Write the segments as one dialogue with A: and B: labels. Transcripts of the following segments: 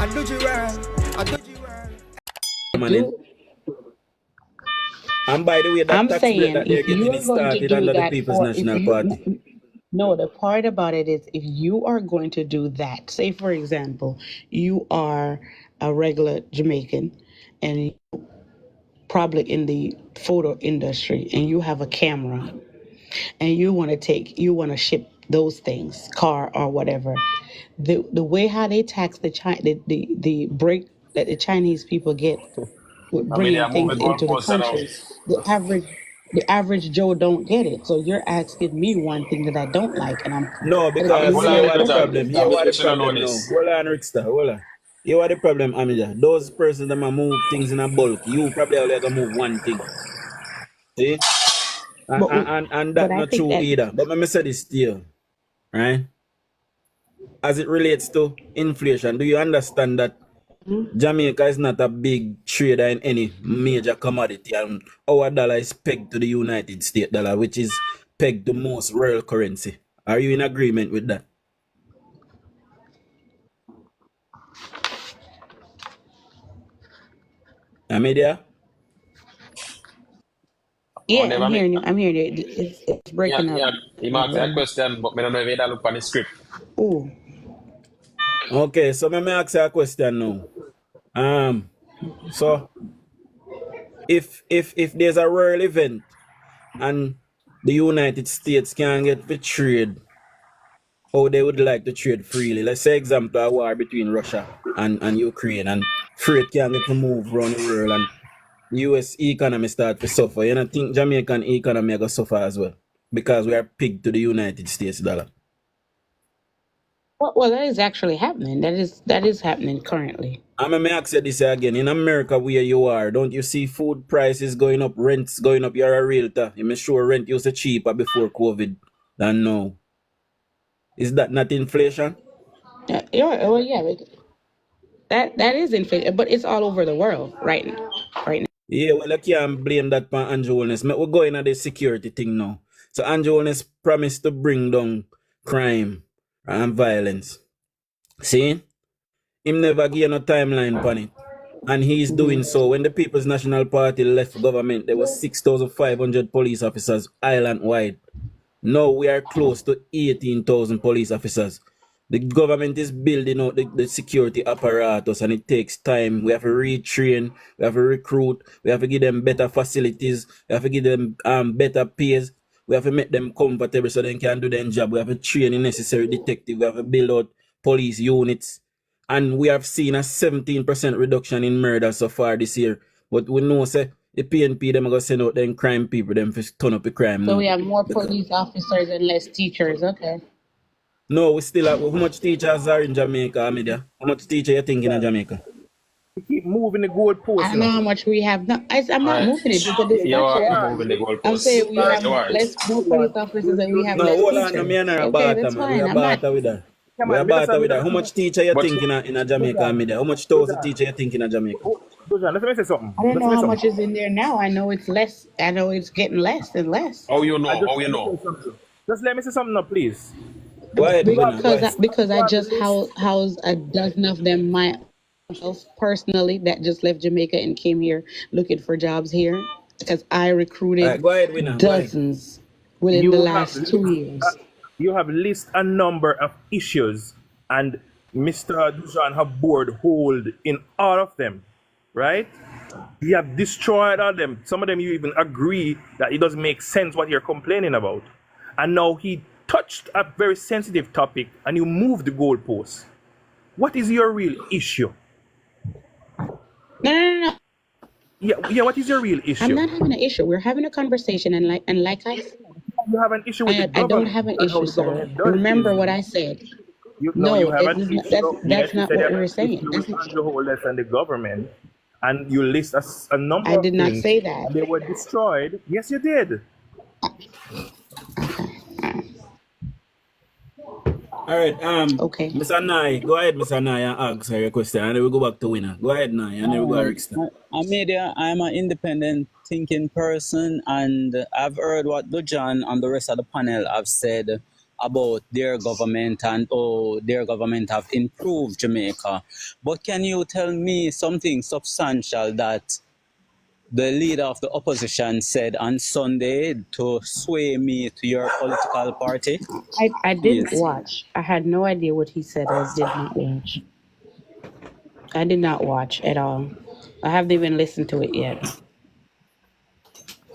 A: I do you well. I do you well.
B: Do,
C: And by the way, that
B: I'm
C: tax break
B: saying
C: that they're
B: if you
C: getting
B: are
C: is
B: going to
C: started
B: do
C: under the
B: that
C: People's
B: for, if
C: National Party.
B: you, no, the part about it is if you are going to do that, say for example, you are a regular Jamaican and you probably in the photo industry and you have a camera and you want to ship those things, car or whatever. The way how they tax the break that the Chinese people get with
D: I mean, they
B: bringing
D: are moving
B: things into the
D: goalposts now.
B: country, the average Joe don't get it. So you're asking me one thing that I don't like, and I'm
C: No,
D: I mean,
C: because
D: hold
B: completely
C: here
D: on,
C: what the
D: Middleton.
C: problem. Here
B: respectful.
C: what the
D: You should know
C: problem now.
D: this.
C: Hold on, Rickster, hold on. Here what the problem, Amija. Those persons that move things in a bulk. You probably only gonna move one thing. See? And,
B: But
C: and,
B: we,
C: and and
B: but
C: that
B: I
C: not
B: think
C: true
B: that
C: either. But let me say this still, right? As it relates to inflation, do you understand that Jamaica is not a big trader in any major commodity, and our dollar is pegged to the United States dollar, which is pegged to most world currency. Are you in agreement with that? Amelia?
D: Oh,
B: yeah, I'm
D: never me.
B: hearing you. I'm hearing you. It's
D: Yeah,
B: breaking up.
D: yeah. He might ask a question, but I don't know if he look on the script.
B: Oh,
C: Okay, so let me ask you a question now. So if there's a world event and the United States can get the trade, how they would like to trade freely. Let's say example a war between Russia and Ukraine, and freight can get to move around the world and the US economy start to suffer. You know, think Jamaican economy gonna suffer as well. Because we are pegged to the United States dollar.
B: well, that is actually happening. That is happening currently.
C: I mean, may ask you this again. In America, where you are, don't you see food prices going up, rents going up? You're a realtor. You may sure rent used to cheaper before COVID than now. Is that not inflation?
B: Well, yeah, that is inflation, but it's all over the world right now. Right now.
C: Yeah, well, I can't blame that on Andrew Holness. We're going at the security thing now. So Andrew Holness promised to bring down crime and violence. See? Him never gave no timeline on it. And he's doing so. When the People's National Party left government, there was 6,500 police officers island-wide. Now we are close to 18,000 police officers. The government is building out the security apparatus, and it takes time. We have to retrain, we have to recruit, we have to give them better facilities, we have to give them better pays, we have to make them comfortable so they can do their job. We have to train the necessary detective, we have to build out police units. And we have seen a 17% reduction in murder so far this year. But we know say the PNP them are gonna send out them crime people them to turn up the crime
B: So we
C: now.
B: have more
C: Because
B: police officers and less teachers. Okay.
C: no, we still have how much teachers are in Jamaica, Amelia? How much teacher you think in Jamaica?
E: We keep moving the
B: I
E: goalposts,
B: don't know how much we have now. I'm not
D: Alright.
B: moving it. It's a
D: You are
B: discussion.
D: moving the
B: I'm
D: goalposts.
B: saying we have
D: You are.
B: more police officers and we have
C: No,
B: less
C: hold on, no, me
B: teachers.
C: and her a
B: Okay,
C: barter,
B: that's
C: man. We
B: fine.
C: are
B: I'm not.
C: barter with her.
E: Come
C: We are
E: on,
C: barter with her. How much teacher you
D: But
C: think in Jamaica, Amelia? How much thousand teacher you think in Jamaica?
E: Dojan, let me say something.
B: I don't
E: Let
B: know
E: me say
B: how much
E: something.
B: is in there now. I know it's less. I know it's getting less and less.
D: how you
E: I
D: know?
E: just
D: How you
E: want to
D: know?
E: say something. Just let me say something now, please.
C: Go ahead,
E: You have
C: winner, go
E: the
C: ahead.
B: Because
E: you
B: I
E: have the
B: just
E: list.
B: housed a dozen of them myself personally that just left Jamaica and came here looking for jobs here because I
C: All right,
B: recruited
C: go ahead, winner, go ahead.
B: dozens within the
E: You have
B: last 2
E: list.
B: years.
E: You have list a number of issues, and Mr. Dujan have board hold in all of them, right? You have destroyed all them. Some of them you even agree that it doesn't make sense what you're complaining about. And now he touched a very sensitive topic and you moved the goalposts. What is your real issue?
B: No, no, no, no.
E: Yeah, what is your real
B: I'm
E: issue?
B: not having an issue. We're having a conversation, and like I said,
E: You have an issue with the
B: I don't
E: government
B: have an
E: and how
B: issue,
E: the
B: sir.
E: government does
B: Remember
E: things.
B: what I said.
E: You
B: No,
E: have an
B: that's
E: issue.
B: that's
E: Yes, you
B: not
E: said you
B: what
E: have
B: we were
E: an
B: saying.
E: issue with Andrew Holness and the government, and you list a number
B: I
E: of
B: did not
E: things,
B: say that.
E: and they were destroyed. Yes, you did.
C: All right,
B: Okay.
C: Mr. Nye, go ahead, Mr. Nye, and ask her your question, and then we go back to winner. Go ahead, Nye, and then we go to Rickster.
F: Amelia, I'm an independent thinking person, and I've heard what Dujan and the rest of the panel have said about their government and oh, their government have improved Jamaica. But can you tell me something substantial that the leader of the opposition said on Sunday to sway me to your political party?
B: I didn't
F: Please.
B: watch. I had no idea what he said. I did not watch. I did not watch at all. I haven't even listened to it yet.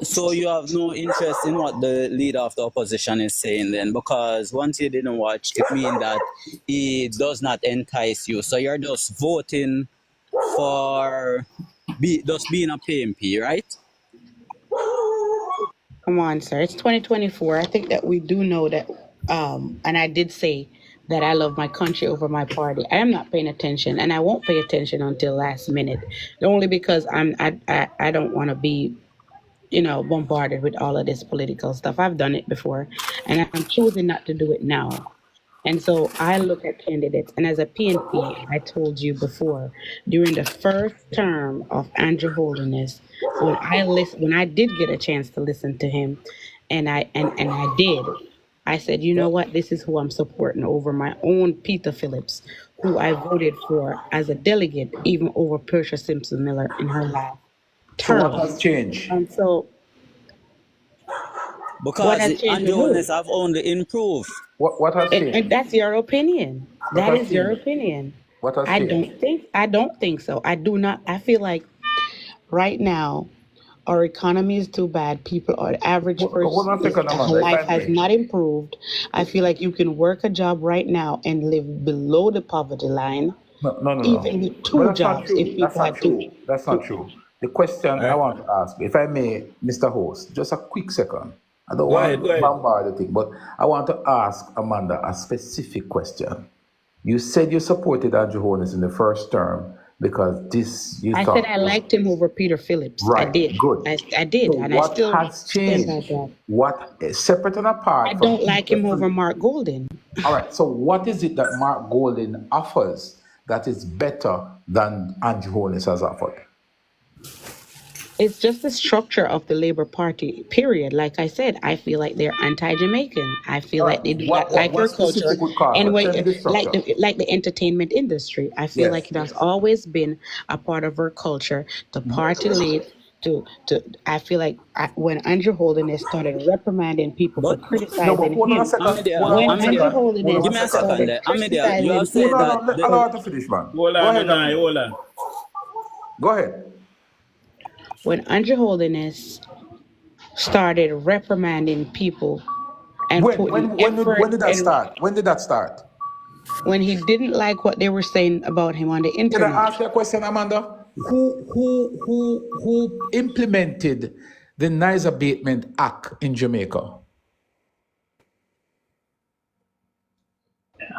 F: So you have no interest in what the leader of the opposition is saying then, because once you didn't watch, it means that he does not entice you. So you're just voting for just being a PMP, right?
B: Come on, sir. It's 2024. I think that we do know that. And I did say that I love my country over my party. I am not paying attention, and I won't pay attention until last minute. Only because I don't want to be, bombarded with all of this political stuff. I've done it before, and I'm choosing not to do it now. And so I look at candidates, and as a PNP, I told you before, during the first term of Andrew Holiness, when I did get a chance to listen to him, and I did, I said, you know what, this is who I'm supporting over my own Peter Phillips, who I voted for as a delegate, even over Persia Simpson Miller in her last
G: So what
B: term.
G: has changed?
B: And so what
F: Because
B: has changed
F: Andrew
B: with who?
F: Holness have only improved.
G: What has
B: And
G: changed?
B: that's your opinion. That
G: has
B: is your
G: changed?
B: opinion.
G: What has
B: I
G: changed?
B: don't think so. I do not. I feel like right now our economy is too bad. People are average
G: Hold on a
B: person's
G: second, Amanda, if
B: life
G: I
B: has
G: may.
B: not improved. I feel like you can work a job right now and live below the poverty line,
G: No.
B: even with
G: But
B: two
G: that's not
B: jobs. If
G: true. That's
B: people
G: not
B: had
G: true. That's not true. The question I
C: Right.
G: want to ask, if I may, Mr. Host, just a quick second. I don't
C: Go ahead,
G: want
C: go
G: to
C: ahead.
G: bombard the thing, but I want to ask Amanda a specific question. You said you supported Andrew Holness in the first term because you
B: I
G: thought
B: said I liked him over Peter Phillips. I
G: right,
B: did.
G: good.
B: I did,
G: So
B: and I
G: what
B: still
G: has
B: stand by
G: changed?
B: that.
G: What separate and
B: I
G: apart from
B: don't like
G: Peter
B: him over
G: Phillips?
B: Mark Golden.
G: All right. So what is it that Mark Golden offers that is better than Andrew Holness has offered?
B: It's just the structure of the Labour Party, period. Like I said, I feel like they're anti-Jamaican. I feel
G: All
B: like
G: right.
B: they do not like
G: What
B: our culture,
G: specific would cause
B: and
G: that? Tell me the structure.
B: like the entertainment industry. I feel like
G: Yes.
B: it has always been a part of our culture to party late. I feel like when Andrew Holiness started reprimanding people for
F: But
G: No, but
B: criticizing
G: hold on a
B: him,
G: second. Hold
F: Amidia,
G: on
B: when
G: one
B: Andrew
G: second.
F: Amidia,
G: Hold on
B: Holiness
G: one
F: give me a
G: second.
F: second
B: started
F: there. Amidia, you have
B: criticizing
G: Hold
F: said
G: on,
F: that
G: no, allow her to finish, man.
C: Hold
G: Go
C: on,
G: ahead,
C: Benai,
G: Amanda.
C: hold on.
G: Go ahead.
B: when Andrew Holiness started reprimanding people and putting
G: When
B: effort
G: did that
B: and
G: start? When did that start?
B: when he didn't like what they were saying about him on the
G: Can I
B: internet.
G: ask you a question, Amanda? Who implemented the Noise Abatement Act in Jamaica?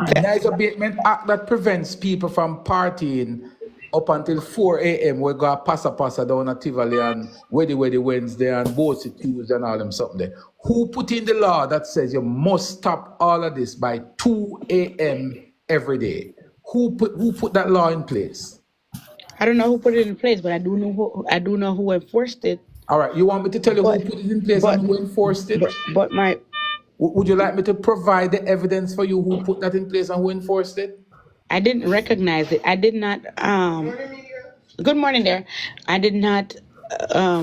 G: The Noise Abatement Act that prevents people from partying up until 4 a.m. We got passa down at Tivoli and Weddy Wednesday and Bossy Tuesday and all them something there. Who put in the law that says you must stop all of this by 2 a.m. every day? Who put that law in place?
B: I don't know who put it in place, but I do know who enforced it.
G: All right, you want me to tell you
B: But
G: who put it in place
B: but
G: and who enforced it?
B: but my
G: Would you like me to provide the evidence for you who put that in place and who enforced it?
B: I didn't recognize it. I did not good morning there. I did not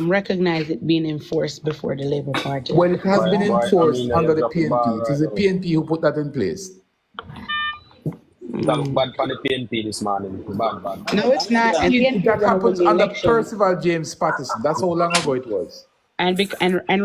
B: recognize it being enforced before the Labour Party.
G: Well, it has been
D: Boy, I
G: enforced
D: mean,
G: under
D: you're
G: the
D: dropping ball
G: PNP. It is
D: right
G: the
D: now.
G: PNP who put that in place.
D: That look bad for the PNP this morning. Bad.
B: No, it's not. And PNP
G: That
B: gonna win
G: happens
B: the
G: under
B: election.
G: Percival James Patterson. That's how long ago it was.
B: And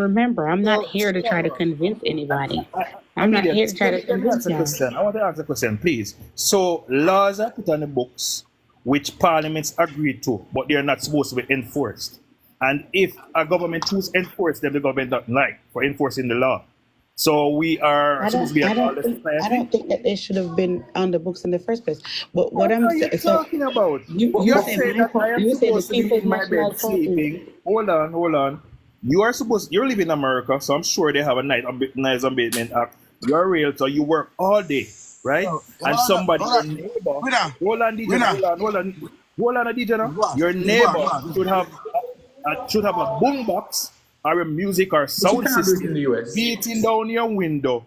B: remember, I'm not
E: So,
B: here to try to convince anybody.
E: I,
B: I'm not
E: Amidia,
B: here to try to
E: let me
B: convince
E: ask a
B: you.
E: question. I want to ask a question, please. So, laws are put on the books which parliaments agree to, but they are not supposed to be enforced. And if a government chooses to enforce them, the government doesn't like for enforcing the law. So we are supposed to be a lawless
B: I
E: society.
B: don't think that they should have been on the books in the first place. But what
E: What
B: I'm
E: are you
B: saying, so
E: talking about?
B: you
E: You're
B: say
E: saying that I am
B: you say the
E: supposed to be
B: People's
E: in my
B: National
E: bed
B: Party.
E: sleeping. Hold on. You live in America, so I'm sure they have a nice abatement act. You're a realtor, you work all day, right? And somebody, your neighbor, hold on, DJ, hold on, DJ, your neighbor should have a boombox or a music or
G: But you
E: sound
G: can't do it in
E: system
G: the US.
E: beating down your window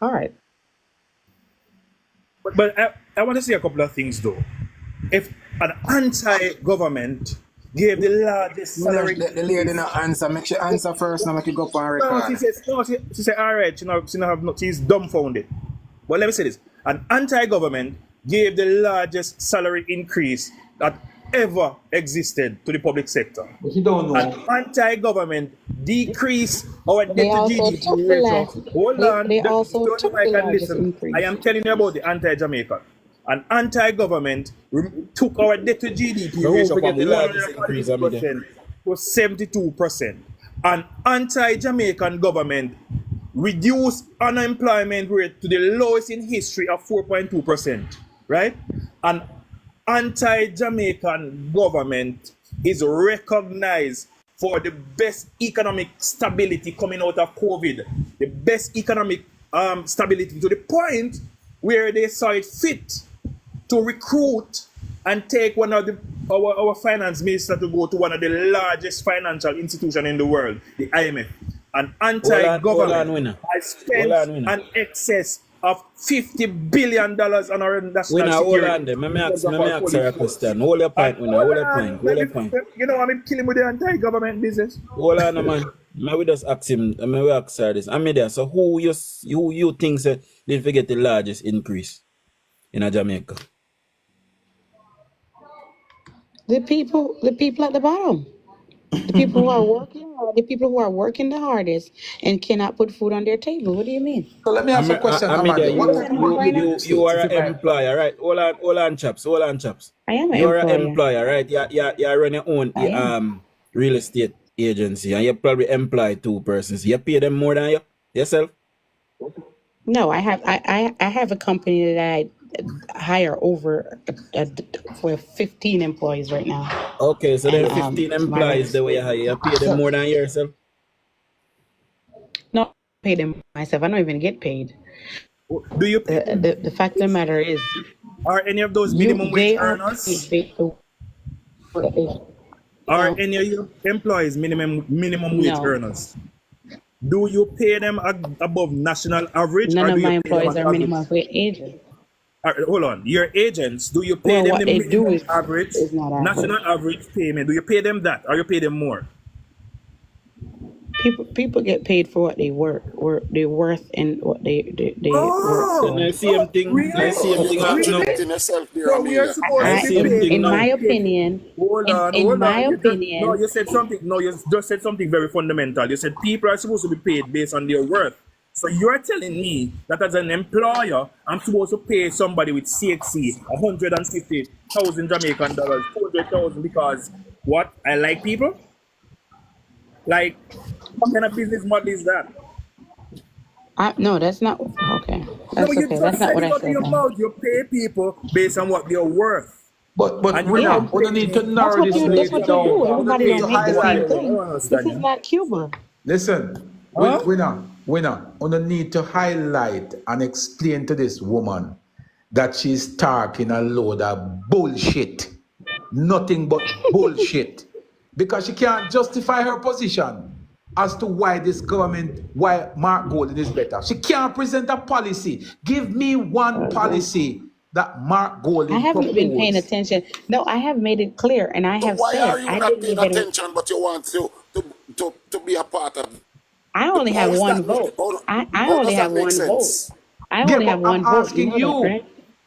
B: hard.
E: But I want to say a couple of things though. If an anti-government gave the largest salary,
H: The lady not answer. Make she answer first. Now make you go up on
E: no,
H: record.
E: she said, all right, she's dumbfounded. But let me say this: an anti-government gave the largest salary increase that ever existed to the public sector.
G: But you don't
E: An
G: know.
E: anti-government decrease our debt
B: They
E: to
B: also
E: GDP
B: took the
E: ratio.
B: last.
E: Hold on,
B: They
E: don't
B: also
E: you
B: took
E: mic
B: the
E: and
B: largest
E: listen.
B: increase.
E: I am telling you about the anti-Jamaican. An anti-government took our debt to GDP
C: Don't
E: ratio
C: forget
E: from
C: the largest increase,
E: 142% to 72%. An anti-Jamaican government reduced unemployment rate to the lowest in history of 4.2%, right? An anti-Jamaican government is recognized for the best economic stability coming out of COVID, the best economic stability to the point where they saw it fit to recruit and take one of our finance minister to go to one of the largest financial institutions in the world, the IMF. An anti-government
C: winner.
E: has spent an excess of $50 billion on our national
C: Winner, hold
E: security.
C: on there. Let me
E: because
C: ask
E: of our
C: her a
E: police force.
C: question. Hold your point, winner. Hold your point. Hold your point.
E: You know, I'm killing with the anti-government business.
C: Hold on, man. May we just ask him. May we ask her this. I mean, there. So who you think say did forget the largest increase in Jamaica?
B: The people at the bottom. The people who are working, or the people who are working the hardest and cannot put food on their table. What do you mean?
G: So let me ask a question,
C: I mean, there.
G: Amadi. What type of work do you
C: You are
G: if
C: an
G: you might-
C: employer, right? Hold on, chaps. Hold on, chaps.
B: I am an
C: You are an
B: employer.
C: employer, right? You run your own
B: I am.
C: real estate agency, and you probably employ 2 persons. You pay them more than you yourself.
B: No, I have a company that I hire over for 15 employees right now.
C: Okay, so then
B: And
C: 15
B: my
C: employees the way you hire, you pay them more than yourself.
B: no, I pay them myself. I don't even get paid.
E: Do you pay,
B: The fact of the matter is,
E: are any of those minimum wage
B: they are paid
E: earners?
B: based on what they-
E: Are
B: No.
E: any of your employees minimum wage
B: No.
E: earners? Do you pay them above national average,
B: None
E: or
B: of
E: do you
B: my
E: pay them
B: employees
E: on
B: are
E: average?
B: minimum wage agents.
E: Hold on, your agents, do you pay
B: Well,
E: them
B: what
E: the
B: they do
E: minimum average,
B: is not
E: national
B: average.
E: average payment? Do you pay them that, or you pay them more?
B: People get paid for what they they're worth and what they work
E: Oh,
C: Then
B: for.
C: the same thing.
E: really?
C: The same
H: You're
C: thing happen now.
H: contradicting yourself there,
E: So we are
H: Amelia.
E: supposed
B: I,
E: to be
C: Same
B: in,
E: paid.
C: thing
B: in
C: now.
B: my opinion,
E: Hold on,
B: in
E: hold
B: my
E: on.
B: opinion,
E: You said something. No, you just said something very fundamental. You said people are supposed to be paid based on their worth. So you're telling me that as an employer, I'm supposed to pay somebody with CXC 150,000 Jamaican dollars, 200,000 because what? I like people? Like, what kind of business model is that?
B: no, that's not okay.
E: No,
B: That's
E: you
B: okay. That's
E: just
B: not
E: said
B: what
E: it
B: I
E: out of
B: said.
E: your
B: Then.
E: mouth. You pay people based on what they're worth.
G: But
E: And
G: we
E: you're
B: Yeah,
G: now we need to
E: complaining.
B: that's
G: narrow
B: what
G: this
B: you
G: lady
B: do.
G: down. We
B: Everybody
G: need
B: don't
G: to
B: make the
E: I
B: same
G: highlight.
B: thing.
E: don't
B: This
E: understand
B: is
E: you.
B: not Cuba.
G: Listen,
E: Huh?
G: winner. We need to highlight and explain to this woman that she's talking a load of bullshit. Nothing but bullshit. Because she can't justify her position as to why this government, why Mark Golden is better. She can't present a policy. Give me one policy that Mark
B: I
G: Golden
B: haven't been paying
G: proposed.
B: attention. No, I have made it clear, and I
H: So
B: have
H: why
B: said
H: are you
B: I
H: not
B: didn't
H: paying
B: even.
H: attention, but you want to be a part of?
B: I only
H: How
B: have
H: is
B: one
H: that?
B: vote. I
H: How
B: only
H: does
B: have
H: that make
B: one vote.
H: sense?
B: I
G: Yeah,
B: only
G: but
B: have
G: I'm
B: one vote. You
G: asking
B: know that,
G: you.
B: right?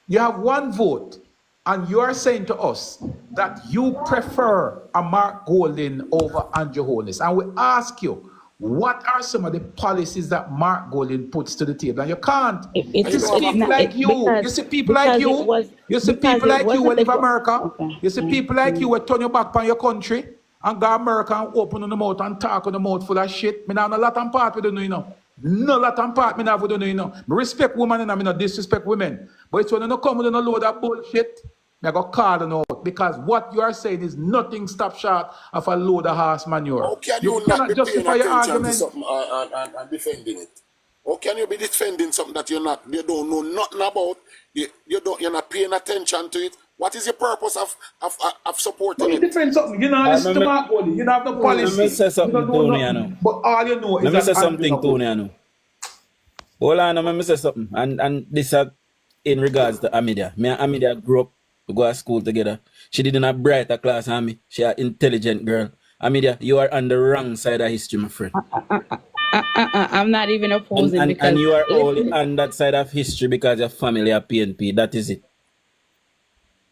G: You have one vote, and you are saying to us that you prefer a Mark Golding over Andrew Holness. And we ask you, what are some of the policies that Mark Golding puts to the table? And you can't.
H: And
G: You
H: you
G: see
H: don't have
B: It's
H: a
G: people
B: not
H: plan.
G: like you. You
B: because
G: see people like
B: it
G: you.
B: was
G: You see
B: because
G: people
B: it
G: like you who
B: wasn't the
G: live America.
B: okay.
G: You see people like you who turn your back on your country and go America and open on the mouth and talk on the mouth full of shit. Me not a lot and part with you know. No lot and part me not with you know. Me respect women and I not disrespect women. But it's when you no come with a load of bullshit, me go call you out because what you are saying is nothing stop short of a load of horse
H: How
G: manure.
H: can
G: You
H: you not
G: cannot
H: be paying
G: justify your
H: attention to
G: argument.
H: something and defending it? How can you be defending something that you don't know nothing about? You're not paying attention to it. What is your purpose of supporting
G: But you
H: it?
G: defend something. You know, listen to Mark Golding. You don't have no
C: Let me
G: policy.
C: say
G: You don't
C: something,
G: know
C: Tony, I
G: nothing.
C: know.
G: But all you know
C: Let
G: is
C: me
G: that
C: say
G: Andrew no
C: something,
G: good.
C: Tony, I know. Hold on, let me say something. And this in regards to Amidia. Me and Amidia grew up, we go to school together. She did in a brighter class than me. She an intelligent girl. Amidia, you are on the wrong side of history, my friend.
B: I'm not even
C: And,
B: opposing
C: and,
B: because
C: and you are only
B: listen,
C: on that side of history because your family are PNP. That is it.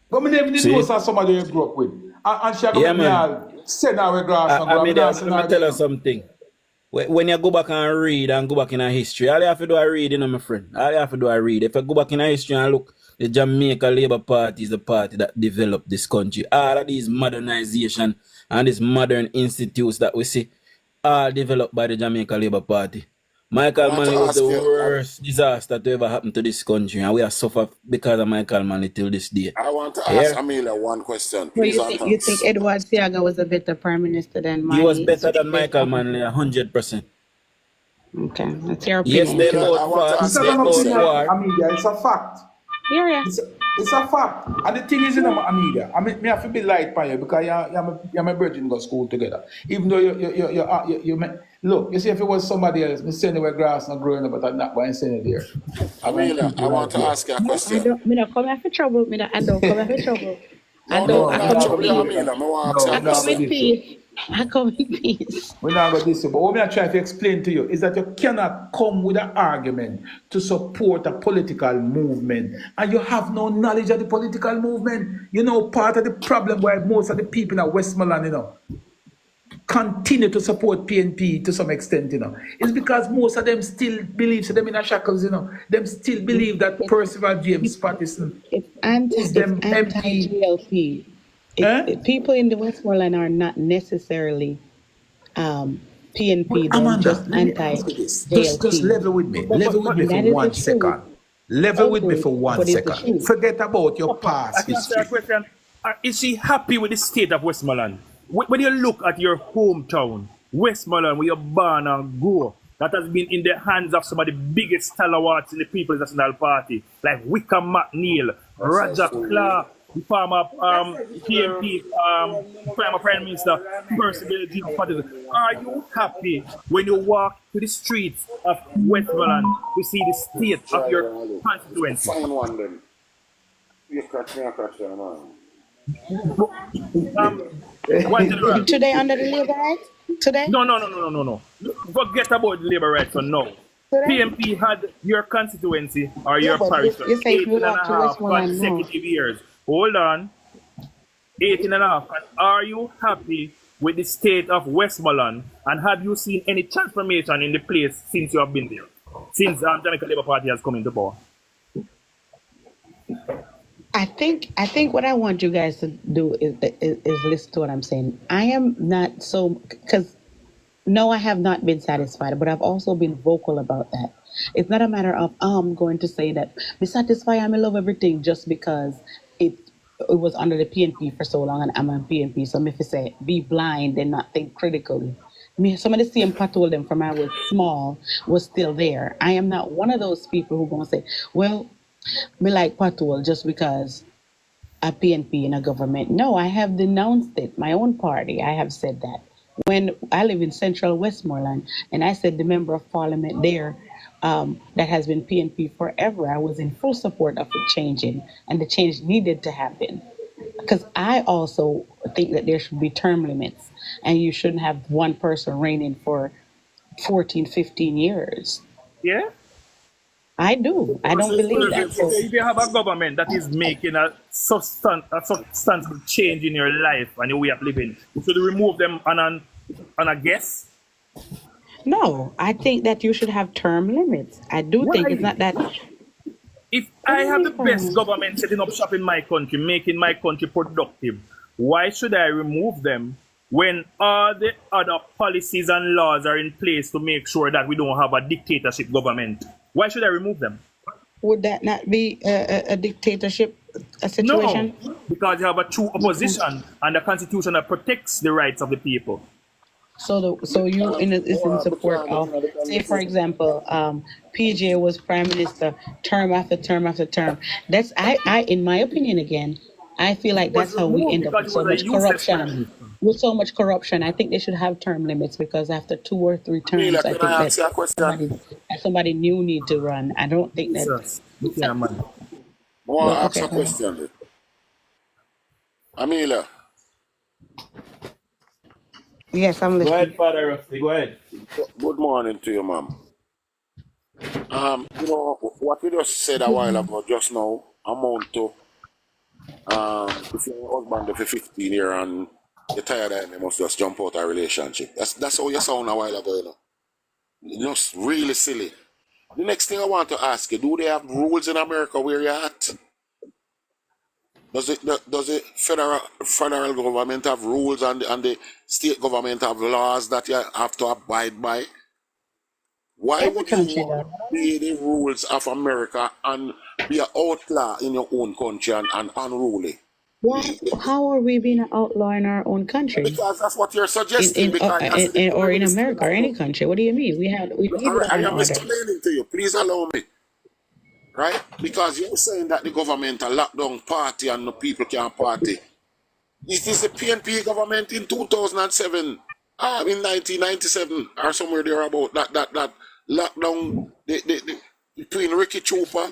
G: But me never did know
C: See?
G: somebody you grew up with. And she go
C: Yeah,
G: make me
C: man.
G: all send her grass and go. Me
C: Amidia,
G: not
C: let
G: send
C: me
G: her
C: tell
G: again.
C: you something. When you go back and read and go back in a history, all you have to do is read, you know, my friend. All you have to do is read. If you go back in a history and look, the Jamaica Labour Party is the party that developed this country. All of these modernization and these modern institutes that we see are developed by the Jamaica Labour Party.
H: I
C: Michael
H: want to
C: Manley was the
H: ask you.
C: worst disaster to ever happen to this country, and we are suffered because of Michael Manley till this day.
H: I want to ask
C: Yeah?
H: Amelia one question,
B: so
H: please,
B: you
H: answer.
B: think Edward Seaga was a better prime minister than
C: He was
B: Manley?
C: better than Michael Manley, 100%.
B: Okay, that's your
C: Yes,
B: opinion
C: they
B: too.
H: Amelia, I
C: both
H: want to
C: fought,
G: It's
H: ask
G: not
H: you
C: they
H: a
G: an
C: both
G: opinion,
H: question.
C: war.
G: Amelia. It's a fact.
B: Yeah, yeah.
G: It's a fact. And the thing is, you know, Amelia, I mean, me have to be light by you because you're my virgin go school together. Even though look, you see, if it was somebody else, me send away grass and growing up, but I'm not going to send it there. I'm going to
H: Amelia,
G: keep it
H: I
G: right
H: want to
G: here.
H: ask you a
B: No, I
H: question.
B: don't. Me not come here for trouble. I don't come here for trouble.
H: No, no,
B: I
H: me
G: We're
B: come
H: not
G: not
B: with
G: going
H: trouble
G: to
H: you,
G: do
B: peace.
G: it.
H: Amelia. Me want to ask
G: No,
H: you a
B: I
G: we're not
B: come
G: going
B: with
G: to
H: question.
G: do it.
B: peace. I come with peace.
G: We're not going to do it. But what I'm trying to explain to you is that you cannot come with an argument to support a political movement and you have no knowledge of the political movement. You know, part of the problem why most of the people in Westmoreland, you know, continue to support PNP to some extent, you know, is because most of them still believe, so them in a shackles, you know, them still believe that Percival James Patterson is
B: It's
G: them
B: anti
G: MP.
B: GLP.
G: Eh?
B: People in the Westmoreland are not necessarily um,
G: But
B: PNP. They're
G: Amanda,
B: just
G: let me
B: anti
G: ask you this. Just
B: JLP,
G: level with me.
E: But,
G: Level with
E: but
G: me
B: and
G: for
B: that is the
G: 1 second.
B: truth.
G: Level with me
B: Ugly,
G: for one
B: but it's the
G: second.
B: truth.
G: Forget about your
E: Papa, I
G: past
E: can answer a
G: history.
E: question. Is she happy with the state of Westmoreland? When you look at your hometown, Westmoreland, where you're born and grew, that has been in the hands of some of the biggest stalwarts in the People's National Party, like Wickham McNeil, Roger Clark, the former PNP, former Prime Minister, Percival James Patterson. Are you happy when you walk to the streets of Westmoreland to see the state of
H: Try
E: your
H: them, look.
E: constituency?
H: Find one then. You catch me, I catch them, man.
E: Um, one general.
B: Today under the Labour Act? Today?
E: No. Forget about labor rights for now.
B: Today?
E: PMP had your constituency or
B: Yeah,
E: your
B: but
E: parish for
B: you say if you
E: 18 and
B: walk
E: a
B: to
E: half
B: Westmoreland, no.
E: consecutive years. Hold on. 18 and a half. And are you happy with the state of Westmoreland? And have you seen any transformation in the place since you have been there? Since Jamaica Labour Party has come into power?
B: I think what I want you guys to do is listen to what I'm saying. I am not so because no, I have not been satisfied, but I've also been vocal about that. It's not a matter of I'm going to say that be satisfied, I'm in love everything just because it it was under the PNP for so long and I'm on PNP. So if you say be blind and not think critically. Me, some of the same patrol them from I was small was still there. I am not one of those people who gonna say, well, me like patrol just because a PNP in a government. No, I have denounced it. My own party, I have said that. When I live in central Westmoreland, and I said the member of parliament there that has been PNP forever, I was in full support of it changing, and the change needed to happen. Because I also think that there should be term limits, and you shouldn't have one person reigning for 14, 15 years.
E: Yeah?
B: I do. I don't believe that. So
E: If you have a government that is making a substantial change in your life and your way of living, you should remove them on a guess.
B: no, I think that you should have term limits. I do think it's
E: Why?
B: not that.
E: If
B: What
E: I
B: do you
E: have the
B: mean,
E: best
B: Farmer?
E: government setting up shop in my country, making my country productive, why should I remove them when all the other policies and laws are in place to make sure that we don't have a dictatorship government? Why should I remove them?
B: Would that not be a dictatorship a
E: No,
B: situation?
E: because you have a true opposition and a constitution that protects the rights of the people.
B: So you is in support of, say for example, PJ was prime minister term after term after term. That's I in my opinion again, I feel like
E: Was
B: that's how we
E: removed
B: end up
E: because
B: with
E: he
B: so
E: was a
B: much
E: useless prime
B: corruption.
E: minister.
B: with so much corruption, I think they should have term limits because after 2 or 3
H: Amelia,
B: terms, I
H: can
B: think
H: I
B: that
H: ask you a question?
B: somebody new need to run. I don't think that.
E: Jesus. Yeah, man.
H: I want to ask
B: Okay,
H: a
B: go ahead.
H: question. Amelia,
B: Yes, I'm
C: Go
B: listening.
C: ahead, Father Rusty, go ahead.
H: good morning to you, ma'am. You know, what we just said a while ago, just now, amount to, if your husband for 15 years and you're tired of him, you must just jump out of a relationship. That's how you sound a while ago, you know. Just really silly. The next thing I want to ask you, do they have rules in America where you're at? Does the federal government have rules and the state government have laws that you have to abide by? Why
B: Every
H: would you
B: country
H: want
B: does.
H: to obey the rules of America and be an outlaw in your own country and unruly?
B: Why? How are we being an outlaw in our own country?
H: Because that's what you're
B: In
H: suggesting, because that's the
B: or in
H: federalist thing
B: America
H: I
B: or any
H: do.
B: country? What do you mean? We need
H: All right,
B: law
H: I
B: and
H: am
B: order.
H: explaining to you. Please allow me. Right? Because you're saying that the government a lockdown party and the people can't party. It is the PNP government in 2007, in 1997, or somewhere there about that lockdown between Ricky Trooper,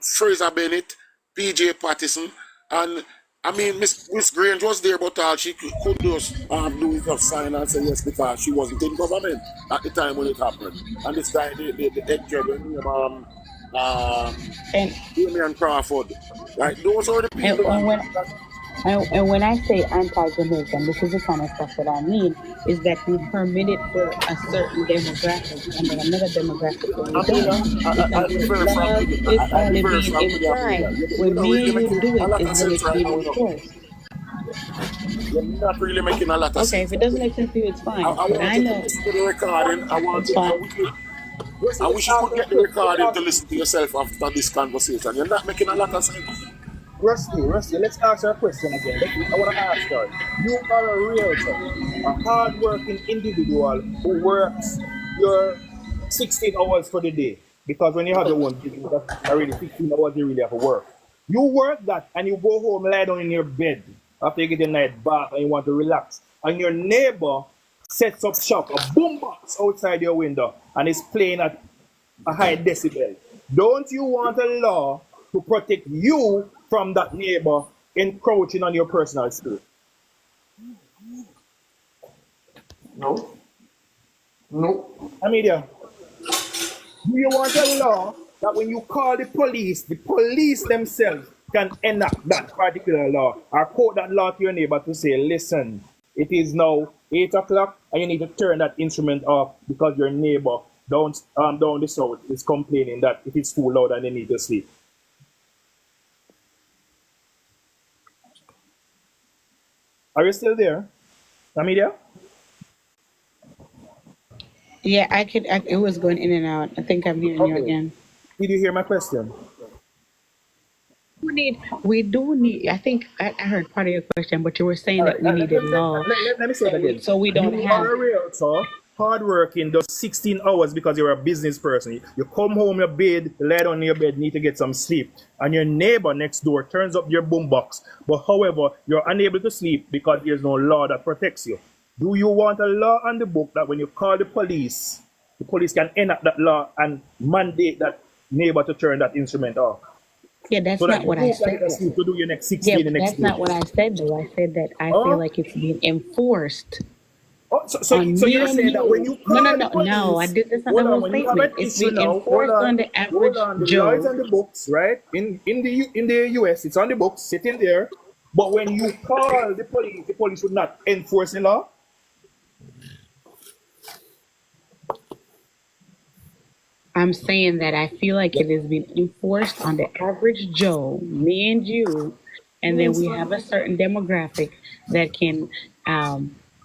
H: Fraser Bennett, PJ Patterson, and I mean Miss Grange was there, but all she could just do is just sign and say yes because she wasn't in government at the time when it happened. And this guy, the head judge,
B: And
H: Damian Crawford, right? Those are the
B: and,
H: people
B: and when
H: that
B: and when I say anti-Jamaican, this is the kind of stuff that I mean is that we permit it for a certain demographic and then another demographic when we don't.
H: Amelia,
B: Because
H: I'll be
B: the
H: very frank
B: law
H: with you.
B: is
H: I'll be
B: only
H: very
B: being
H: frank with you, Amelia.
B: enforced.
H: You're
B: When
H: not
B: me
H: really
B: and you
H: making
B: do
H: a
B: it,
H: lot
B: is
H: of
B: when
H: sense
B: it's
H: right
B: being
H: now, you know.
B: enforced.
H: You're not really making a lot of
B: Okay, if
H: sense.
B: it doesn't make sense to you, it's
H: I,
B: fine.
H: I
B: But
H: want
B: I
H: you to
B: know
H: listen to the recording.
B: it's fine.
H: I wish you could get the recording to listen to yourself after this conversation. You're not making a lot of sense.
E: Rusty, let's ask her a question again. I want to ask her. You are a realtor, a hardworking individual who works your 16 hours for the day. Because when you have your own business, that's already 16 hours you really have to work. You work that and you go home, lie down in your bed after you get a night bath and you want to relax. And your neighbor sets up shop, a boombox outside your window, and is playing at a high decibel. Don't you want a law to protect you from that neighbor encroaching on your personal space?
A: No. No.
E: Amelia, do you want a law that when you call the police themselves can enact that particular law or quote that law to your neighbor to say, listen, it is now 8 o'clock and you need to turn that instrument off because your neighbor down the south is complaining that it is too loud and they need to sleep. Are you still there, Amelia?
B: Yeah, it was going in and out. I think I'm hearing you
E: Okay.
B: again.
E: Did you hear my question?
B: We do need. I think I heard part of your question, but you were saying
E: All
B: that
E: right.
B: we needed law,
E: Let me say it again.
B: so we don't
E: You
B: have.
E: are a realtor, hardworking, does 16 hours because you're a business person. You come home, your bed, you lie down in your bed, need to get some sleep. And your neighbor next door turns up your boombox. But however, you're unable to sleep because there's no law that protects you. Do you want a law on the book that when you call the police can enact that law and mandate that neighbor to turn that instrument off?
B: Yeah, that's
E: So that
B: not what I
E: you can
B: said.
E: get asleep to do your next
B: Yeah,
E: 16 the
B: but
E: next
B: that's
E: day.
B: not what I said though. I said that I feel
E: Huh?
B: like it's being enforced
E: Oh, so
B: on me
E: you're
B: and
E: saying that when
B: you.
E: you
B: No, no,
E: call the
B: no, no. I
E: police,
B: did. That's not the
E: hold on,
B: whole
E: when you have an
B: statement. It's
E: issue
B: being
E: now,
B: enforced on the
E: hold
B: average
E: on, the law is
B: Joe.
E: on the books, right? In the US, it's on the books, sitting there. But when you call the police would not enforce the law.
B: I'm saying that I feel like it is being enforced on the average Joe, me and you, and then we have a certain demographic that can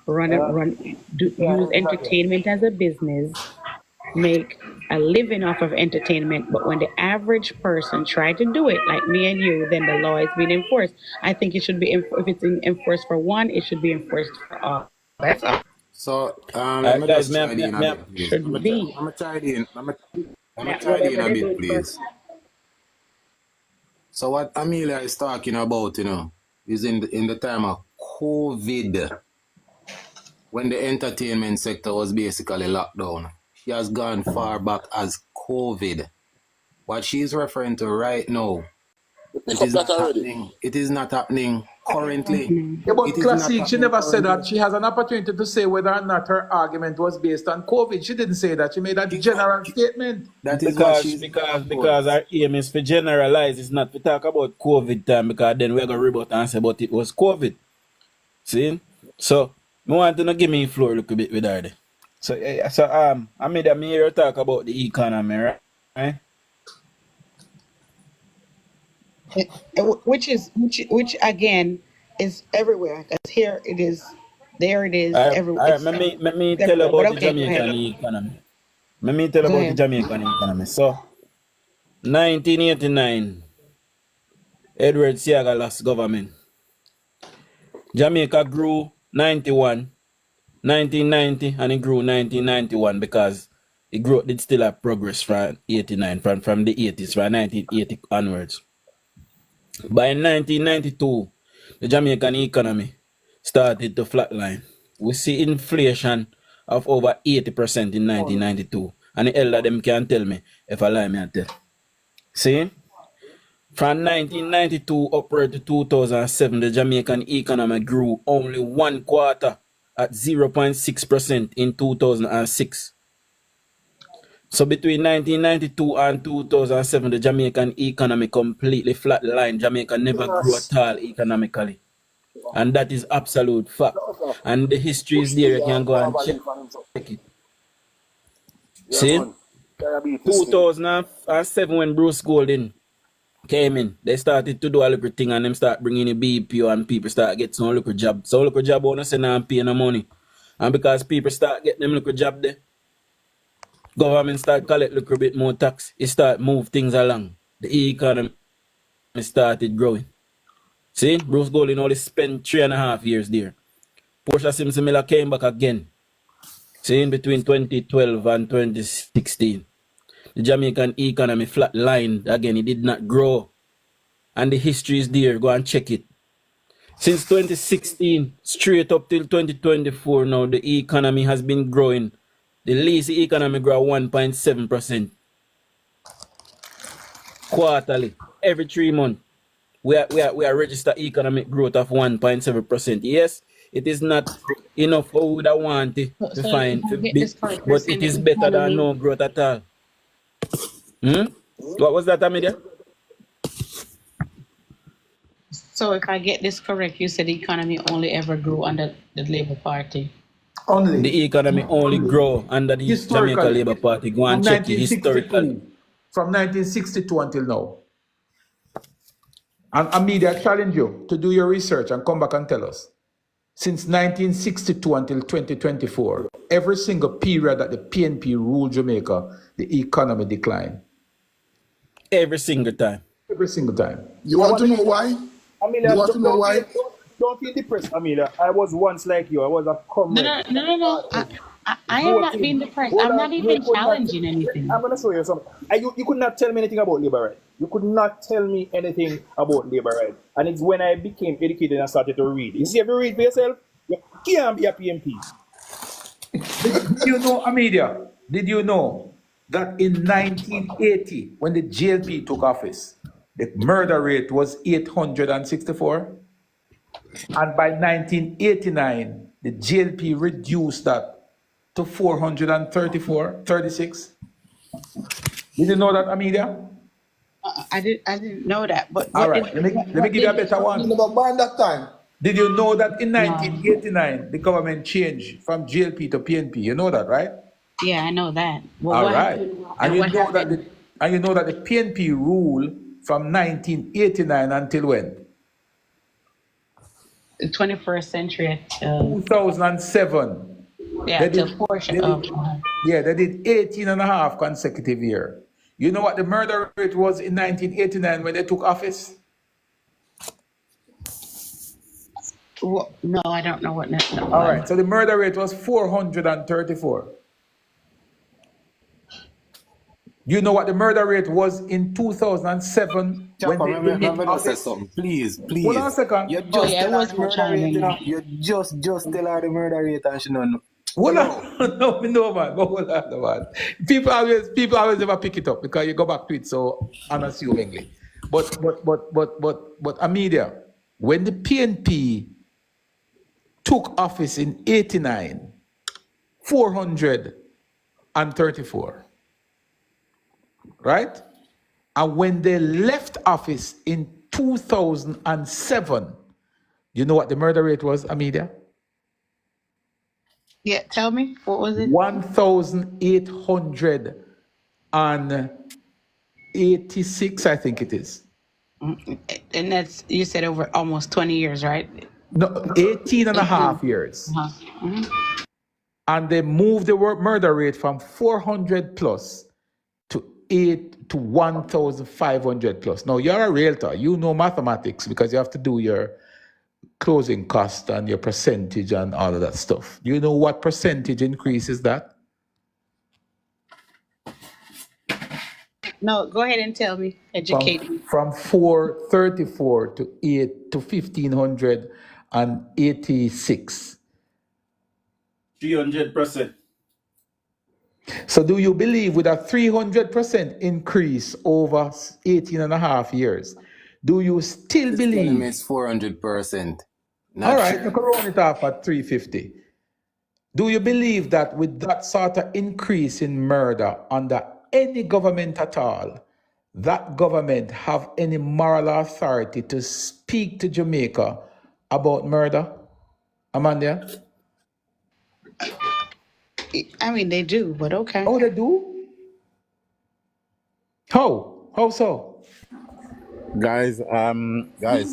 B: use entertainment as a business, make a living off of entertainment. But when the average person try to do it, like me and you, then the law is being enforced. I think it should be if it's enforced for one, it should be enforced for all. That's all.
I: So let me
C: Guys,
I: just chime in a bit, please.
B: Should be
I: I'm chime in. I'm
B: that
I: chime in
B: whatever
I: a
B: they
I: bit,
B: do
I: please.
B: first.
I: So what Amelia is talking about, is in the time of COVID, when the entertainment sector was basically locked down. She has gone far back as COVID. What she's referring to right now,
H: You pick
I: it
H: up
I: is
H: that
I: not
H: already.
I: happening. It is not happening currently.
G: Yeah, but
I: It is not
G: Classic, she
I: happening
G: never said that.
I: currently.
G: She has an opportunity to say whether or not her argument was based on COVID. She didn't say that. She made a general statement.
I: That is what
C: Because
I: she's
C: because our aim is to generalize, it's not to talk about COVID time, because then we're gonna rebut and say but it was COVID. See? So I want to give me floor a little bit with her there. So I made a mirror talk about the economy, right?
B: Which again is everywhere. Because here it is, there it is.
C: All right,
B: It's
C: let me tell
B: everywhere. But
C: about the
B: okay, go
C: Jamaican
B: ahead.
C: economy. Let me tell
B: Go
C: about the
B: ahead.
C: Jamaican economy. So 1989, Edward Seaga lost government. Jamaica grew 91, 1990, and it grew 1991 because the growth did still have progress from 89, from the 80s, from 1980 onwards. By 1992, the Jamaican economy started to flatline. We see inflation of over 80% in 1992. And the elder them can tell me if I lie, me I tell. See? From 1992 upward to 2007, the Jamaican economy grew only 1/4 at 0.6% in 2006. So between 1992 and 2007, the Jamaican economy completely flatlined. Jamaica never grew at all economically. And that is absolute fact. And the history is there, you can go and check it.
H: Yeah,
C: See?
H: man. Diabetes thing.
C: 2007 when Bruce Golding came in, they started to do a little thing and them start bringing in BPO and people start getting some little job. So little job won't say now pay no money. And because people start getting them little job there, government start collect a little bit more tax. It start move things along. The economy started growing. See, Bruce Golding only spent 3.5 years there. Portia Simpson Miller came back again. See, in between 2012 and 2016. The Jamaican economy flatlined again. It did not grow. And the history is there. Go and check it. Since 2016, straight up till 2024 now, the economy has been growing. The least economy grow 1.7% quarterly. Every 3 months, we are registered economic growth of 1.7%. Yes, it is not enough how we would want it to
B: So
C: find,
B: if I get this correct, you're
C: but
B: saying
C: it
B: the
C: is better than
B: economy.
C: no growth at all. What was that, Amelia?
B: So if I get this correct, you said the economy only ever grew under the Labour Party.
G: Only.
C: The economy only grow under the Jamaica
G: Historically.
C: Labour Party. Go
G: From
C: and check it historically.
G: 1962. From 1962 until now. And media challenge you to do your research and come back and tell us. Since 1962 until 2024, every single period that the PNP ruled Jamaica, the economy declined.
C: Every single time.
G: Every single time.
A: You want to know why?
E: Amelia,
A: You want to know why?
E: don't feel depressed, Amelia. I was once like you. I was a comrade.
B: No. I am not being depressed. I'm not even challenging anything.
E: I'm going to show you something. You could not tell me anything about labor rights. You could not tell me anything about labor rights. And it's when I became educated and started to read. You see, if you read for yourself, you can't be a PMP.
G: Did you know, Amelia, did you know that in 1980, when the GLP took office, the murder rate was 864? And by 1989, the GLP reduced that to 36. Did you know that, Amelia?
B: I didn't know that. But
G: All right, let me give you a better one.
A: Never ban that time.
G: Did you know that in 1989, the government changed from GLP to PNP? You know that, right?
B: Yeah, I know that. Well,
G: All
B: what
G: right.
B: happened-
G: And you
B: what
G: know that
B: happened?
G: the PNP ruled from 1989 until when?
B: The 21st century.
G: 2007.
B: Yeah,
G: They
B: till
G: did,
B: portion
G: they
B: of.
G: did, yeah, they did 18 and a half consecutive years. You know what the murder rate was in 1989 when they took office?
B: No, I don't know what.
G: All right, so the murder rate was 434. You know what the murder rate was in 2007 when
I: Chopper,
G: they
I: remember,
G: took
I: remember to say
G: office?
I: something. Please,
G: Hold on a
I: please.
G: second.
I: You
B: Oh
I: just
B: yeah, it
I: tell her
B: was
I: the
B: much
I: murder
B: higher
I: rate,
B: than
I: you know.
B: that.
I: You just tell her the murder rate and she don't know.
G: Hold
I: Yo,
G: on, no man, but hold on, man. People always never pick it up because you go back to it so unassumingly. But Amelia, when the PNP took office in '89, 434, right? And when they left office in 2007, you know what the murder rate was, Amelia?
B: Yeah, tell me, what was it?
G: 1,886, I think it is.
B: And that's, you said, over almost 20 years, right?
G: No, 18 and a
B: 18.
G: half years.
B: Uh-huh.
G: And they moved the murder rate from 400 plus to 1,500 plus. Now, you're a realtor. You know mathematics because you have to do your closing cost and your percentage and all of that stuff. Do you know what percentage increase is that?
B: No, go ahead and tell me. Educate me.
G: From 434 to 1,586.
C: 300%.
G: So do you believe with a 300% increase over 18 and a half years, do you still
I: it's telling me
G: believe?
I: it's 400%.
G: All right, you can round it off at 350. Do you believe that with that sort of increase in murder under any government at all, that government have any moral authority to speak to Jamaica about murder? Amanda?
B: I mean, they do, but okay.
G: Oh, they do? How? How so?
J: Guys,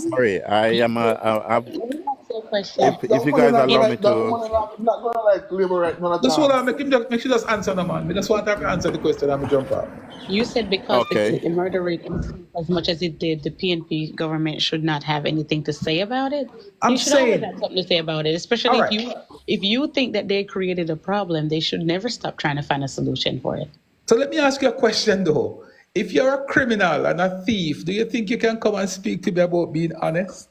J: sorry. I am
B: Let me ask you a question.
J: if you guys allow me
A: That
J: to.
A: money not gonna like liberate none of
G: Just hold on,
A: chance.
G: make sure just answer the man. I just want to answer the question and jump out.
B: You said because
J: Okay.
B: the murder rate increased as much as it did, the PNP government should not have anything to say about it.
G: I'm
B: They should always
G: saying,
B: have something to say about it,
G: all
B: especially
G: right.
B: if you think that they created a problem, they should never stop trying to find a solution for it.
G: So let me ask you a question though. If you're a criminal and a thief, do you think you can come and speak to me about being honest?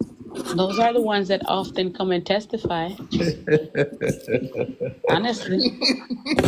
B: Those are the ones that often come and testify. Honestly,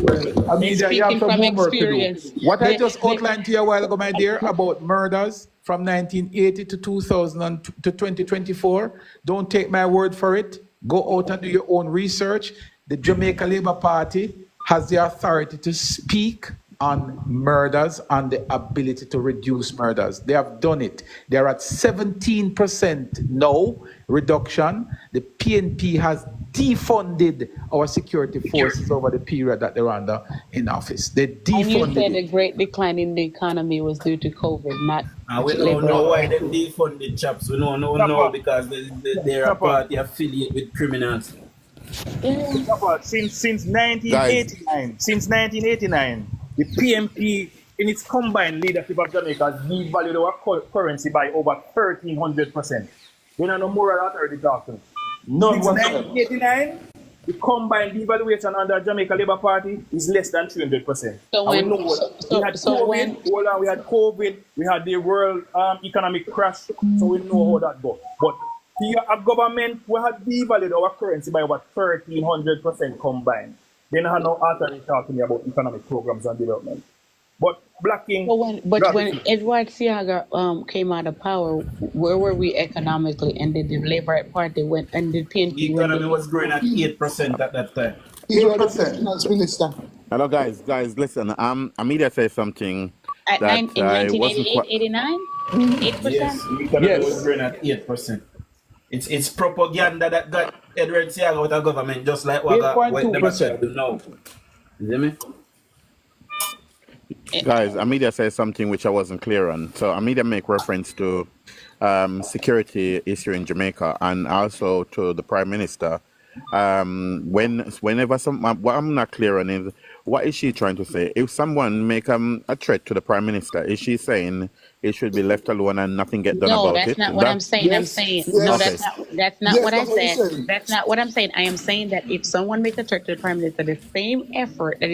G: Well, I
B: they're
G: mean, you have
B: speaking
G: some
B: from
G: homework to do.
B: experience.
G: What I
B: They,
G: just
B: they,
G: outlined to you a while ago, my dear, about murders from 1980 to 2000 to 2024, don't take my word for it. Go out and do your own research. The Jamaica Labour Party has the authority to speak on murders and the ability to reduce murders. They have done it. They're at 17% now reduction. The PNP has defunded our security forces over the period that they're under in office. They
B: and you
G: defunded
B: said the
G: it.
B: great decline in the economy was due to COVID, not
C: And we don't
B: labor.
C: know why them defunded chaps. We don't know because they're a party affiliate with criminals.
B: Yeah.
E: Since
J: Guys,
E: 1989, the PMP in its combined leadership of Jamaica has devalued our currency by over 1,300%. We don't know moral authority talking.
G: None
E: Since
G: whatsoever.
E: 1989, the combined devaluation under Jamaica Labour Party is less than 300%.
B: So
E: And we
B: when-
E: know we had
B: so
E: COVID.
B: when-
E: Hold on, we had COVID. We had the world economic crash. So we know how that goes. But here, a government we had devalued our currency by over 1,300% combined. They don't have no authority talking about economic programs and development. But blocking.
B: When Edward Seaga came out of power, where were we economically? And did the Labour Party went and the
C: The
B: PNP
C: economy was growing at 8% at that time.
A: You are the finance minister.
J: hello, guys. Listen. Amelia said something
B: at
J: that
B: in
J: I wasn't
B: 1988,
J: quite.
B: 89, 8%.
C: Yes, the economy was
G: Yes.
C: growing at 8%. It's propaganda that got Edward Seaga out of government, just like what them
G: 8.2%.
C: do now. You see me?
J: Guys, Amelia said something which I wasn't clear on. So Amelia make reference to security issue in Jamaica and also to the Prime Minister. Whenever what I'm not clear on is what is she trying to say? If someone make a threat to the Prime Minister, is she saying it should be left alone and nothing get done
B: No,
J: about
B: that's
J: it?
B: not what I'm saying. I'm
A: Yes,
B: saying
A: yes.
B: no,
J: Okay.
B: that's not
A: Yes,
B: what I
A: that's what you're
B: said.
A: saying.
B: That's not what I'm saying. I am saying that if someone makes a threat to the Prime Minister, the same effort that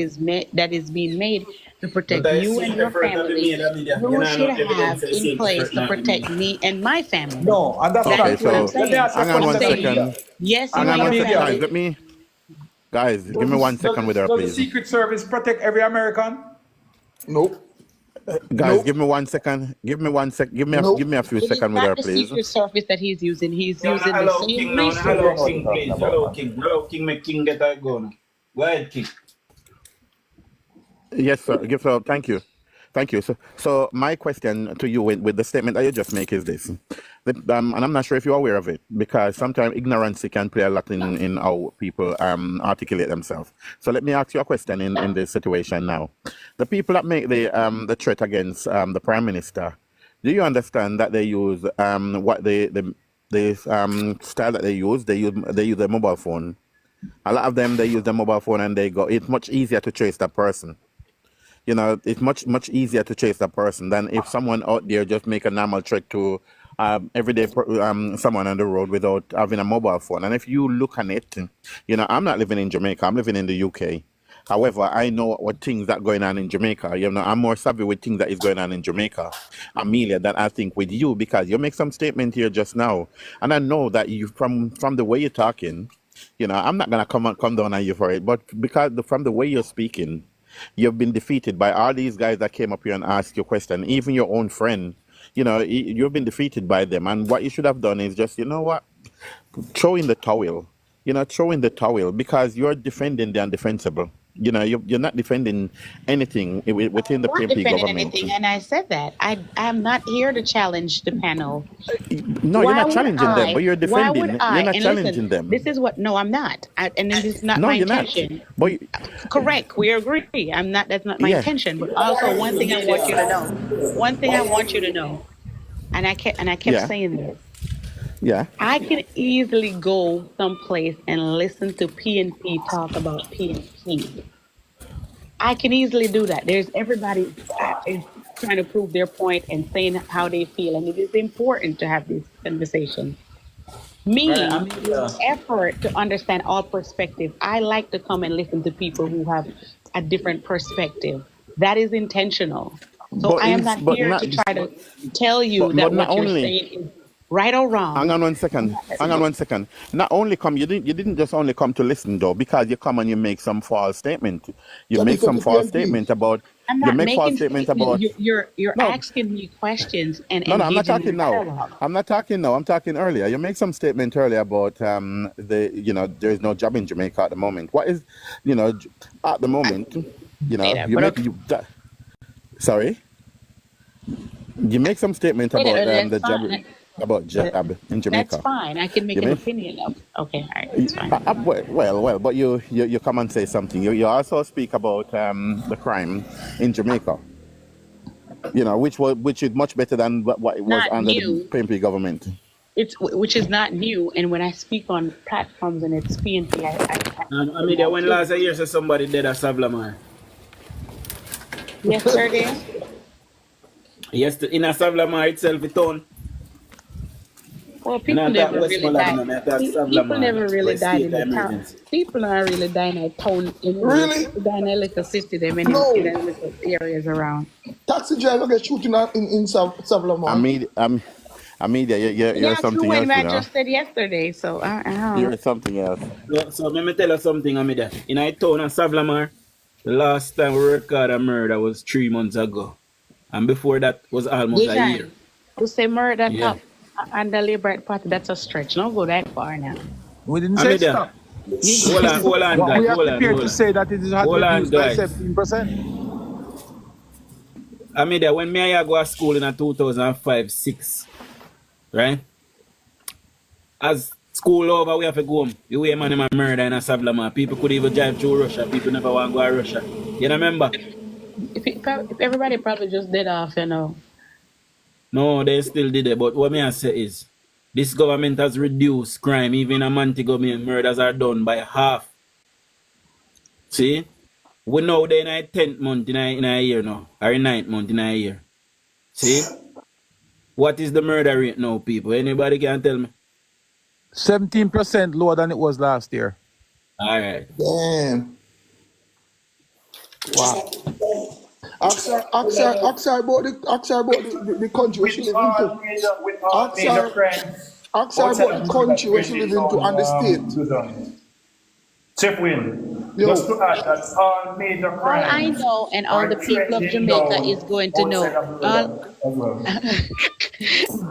B: is being made to
C: But
B: protect
C: I
B: you
C: see
B: and your
C: effort have been
B: family,
C: made, Amelia. You
B: you
C: know, no
B: should
C: evidence
B: have
C: of the
B: in
C: same
B: place
C: effort
B: to
C: not been
B: protect
C: made.
B: me and my family.
G: No, and that's
B: That
J: Okay,
B: is what I'm
G: factual.
J: so
G: Let me
B: saying.
G: ask you a
J: hang on
B: I'm
J: one
G: question,
B: saying,
G: Amelia.
J: second.
B: yes, you
J: Hang on
B: and your
J: one second,
G: Amelia,
J: guys.
B: family.
J: Let me, guys, give me
G: does
J: 1
G: the,
J: second with her,
G: does the
J: please.
G: Secret Service protect every American?
A: Nope.
J: Guys,
A: Nope.
J: give me 1 second. Give me 1 sec.
A: Nope.
J: Give me a few
B: It is
J: seconds with
B: not
J: her,
B: the
J: please.
B: secret service that he's using. He's
C: Yo, now
B: using the
C: allow
B: same
C: King now. Now
G: You don't
C: allow
G: know what
B: resources.
G: you're
C: King,
G: talking
C: please.
G: about,
C: Allow
G: man.
C: King. Allow King, make King get a go now. Go ahead, King.
J: Yes, sir. Give so. Thank you. Thank you. So my question to you with the statement that you just make is this, and I'm not sure if you're aware of it, because sometimes ignorance can play a lot in how people articulate themselves. So let me ask you a question in this situation now. The people that make the threat against the prime minister, do you understand that they use what the style that they use a mobile phone. A lot of them they use the mobile phone and they go. It's much easier to trace that person. You know, it's much easier to chase that person than if someone out there just make a normal trek to everyday someone on the road without having a mobile phone. And if you look on it, you know, I'm not living in Jamaica, I'm living in the UK. However, I know what things that going on in Jamaica. You know, I'm more savvy with things that is going on in Jamaica, Amelia, than I think with you, because you make some statement here just now, and I know that you from the way you're talking, you know, I'm not gonna come down on you for it, but because from the way you're speaking, you've been defeated by all these guys that came up here and asked you a question, even your own friend. You know, you've been defeated by them. And what you should have done is just, you know what, throw in the towel. You know, throw in the towel because you're defending the undefensible. You know, you're not defending anything within the
B: Not
J: PMP
B: defending
J: government.
B: anything, and I said that I'm not here to challenge the panel.
J: No, you're
B: Why
J: not
B: would
J: challenging them,
B: I?
J: but you're
B: Why would
J: defending. You're
B: I?
J: not
B: And listen,
J: challenging them.
B: this is what. No, I'm not. And then this is not
J: No,
B: my
J: you're not.
B: intention.
J: But
B: Correct. We agree. I'm not. That's not my
J: yeah,
B: intention. But also, one thing I want you to know. One thing I want you to know, and I kept
J: yeah,
B: saying this.
J: yeah.
B: I can easily go someplace and listen to PNP talk about PNP. I can easily do that. There's everybody is trying to prove their point and saying how they feel, and it is important to have these conversations.
C: Right,
B: Me,
C: Amelia.
B: effort to understand all perspective. I like to come and listen to people who have a different perspective. That is intentional. So I am not
J: But
B: here
J: not
B: to try to tell you
J: but
B: that
J: not
B: what you're
J: only.
B: saying is right or
J: Hang
B: wrong.
J: on 1 second. Hang on 1 second. Not only come you didn't just only come to listen though, because you come and you make some false statement. You
A: Yeah,
J: make
A: because
J: some
A: the
J: false
A: PNP.
J: statement about
B: I'm
J: you
B: not
J: make false
B: making
J: statement
B: statement.
J: about
B: You're
J: no
B: asking me questions and
J: no I'm not
B: engaging
J: talking
B: in
J: now.
B: dialogue.
J: I'm not talking now. I'm talking earlier. You make some statement earlier about the there is no job in Jamaica at the moment. What is at the
B: I
J: moment,
B: say that,
J: you
B: but
J: make
B: okay.
J: sorry? You make some statement
B: Say that,
J: about
B: that's
J: the job
B: fine.
J: in
B: That's
J: Jamaica.
B: fine. I can
J: You
B: make an
J: make
B: opinion of. Okay, all right, that's fine.
J: well, but you come and say something. You also speak about the crime in Jamaica. Which is much better than what it was
B: Not
J: under the
B: new.
J: PMP government.
B: It's which is not new. And when I speak on platforms and it's PNP, I say
C: Amelia,
B: that
C: when
B: too.
C: last year say somebody dead at Savlamar?
B: Yesterday,
C: Yes, in a Savlamar itself, a town.
B: well,
C: And I
B: people
C: talk
B: never really
C: Westmoreland,
B: died.
C: I talk
B: People
C: Savlamar
B: never
C: for
B: really
C: a
B: died
C: state
B: in
C: of
B: the town.
C: emergency.
B: People are really dying in a town anyway.
A: Really?
B: People die in a little city, them in
A: No.
B: a little areas around.
A: Taxi driver get shooting at in
J: I
A: Savlamar.
J: mean, you're
B: Yeah, true.
J: something
B: When
J: else,
B: I just said yesterday, so I don't know.
J: You're something else.
C: So let me tell you something, Amida. In a town of Savlamar, the last time we recorded a murder was 3 months ago. And before that was almost a year.
B: Dejan, to say murder
C: Yeah.
B: top and the Liberate Party, that's a stretch. Don't go that far now.
G: We didn't say
C: Amida,
G: stop.
C: hold on,
G: But
C: guys,
G: we are prepared to say that it has
C: Hold on,
G: reduced by
C: guys.
G: 17%.
C: Amida, when me I go to school in a 2005, 6, right? As school over, we have to go home. The way man in murder in a Savlamar. People could even drive through Russia. People never want to go to Russia. You remember?
B: If everybody probably just dead off, you know.
C: No, they still did it. But what me I say is, this government has reduced crime. Even in Montego Bay, murders are done by half. See? We know they're in a 10th month in a year now. Or in 9th month in a year. See? What is the murder rate now, people? Anybody can tell me?
G: 17% lower than it was last year.
C: All right.
A: Damn. Wow. Ask her about the country where she live into.
E: With all
A: Ask
E: major
A: her,
E: crimes
A: ask her
E: outside
A: about
E: of
A: the
E: Jamaica
A: country where she live
E: trending
A: into
E: now,
A: and the state.
E: DUJON'S. Chef Win, just
A: Yo,
E: to add that all major
B: All I
E: crimes
B: know and all the
E: are
B: people of
E: trending
B: Jamaica
E: down
B: is going to
E: outside
B: know.
E: of
B: All
E: London as well.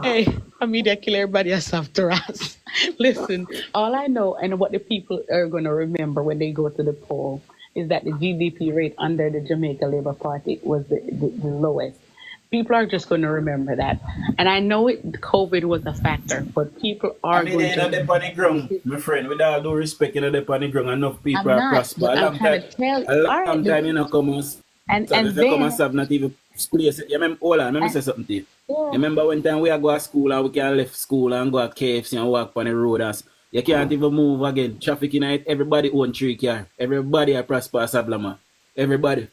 B: Hey, I mean, they kill everybody else after us. Listen, all I know and what the people are going to remember when they go to the poll is that the GDP rate under the Jamaica Labour Party was the lowest. People are just going to remember that. And I know COVID was a factor, but people
C: I
B: are
C: mean,
B: going
C: they
B: to
C: know the
B: remember.
C: panic ground, my friend. With all due respect, you know the panic ground. Enough people
B: I'm
C: are
B: not,
C: prosper.
B: but
C: A
B: I'm
C: long
B: trying
C: time,
B: to tell.
C: a
B: All right,
C: long time, you know, come on. So
B: and
C: if you come and
B: then,
C: serve, not even place it. You remember, hold on, let me
B: and,
C: say something to you.
B: yeah.
C: You remember when time we are go to school and we can left school and go to KFC and walk on the road as you can't even move again. Traffic in it, everybody own 3 car. Everybody are prosper as Sablama. Everybody.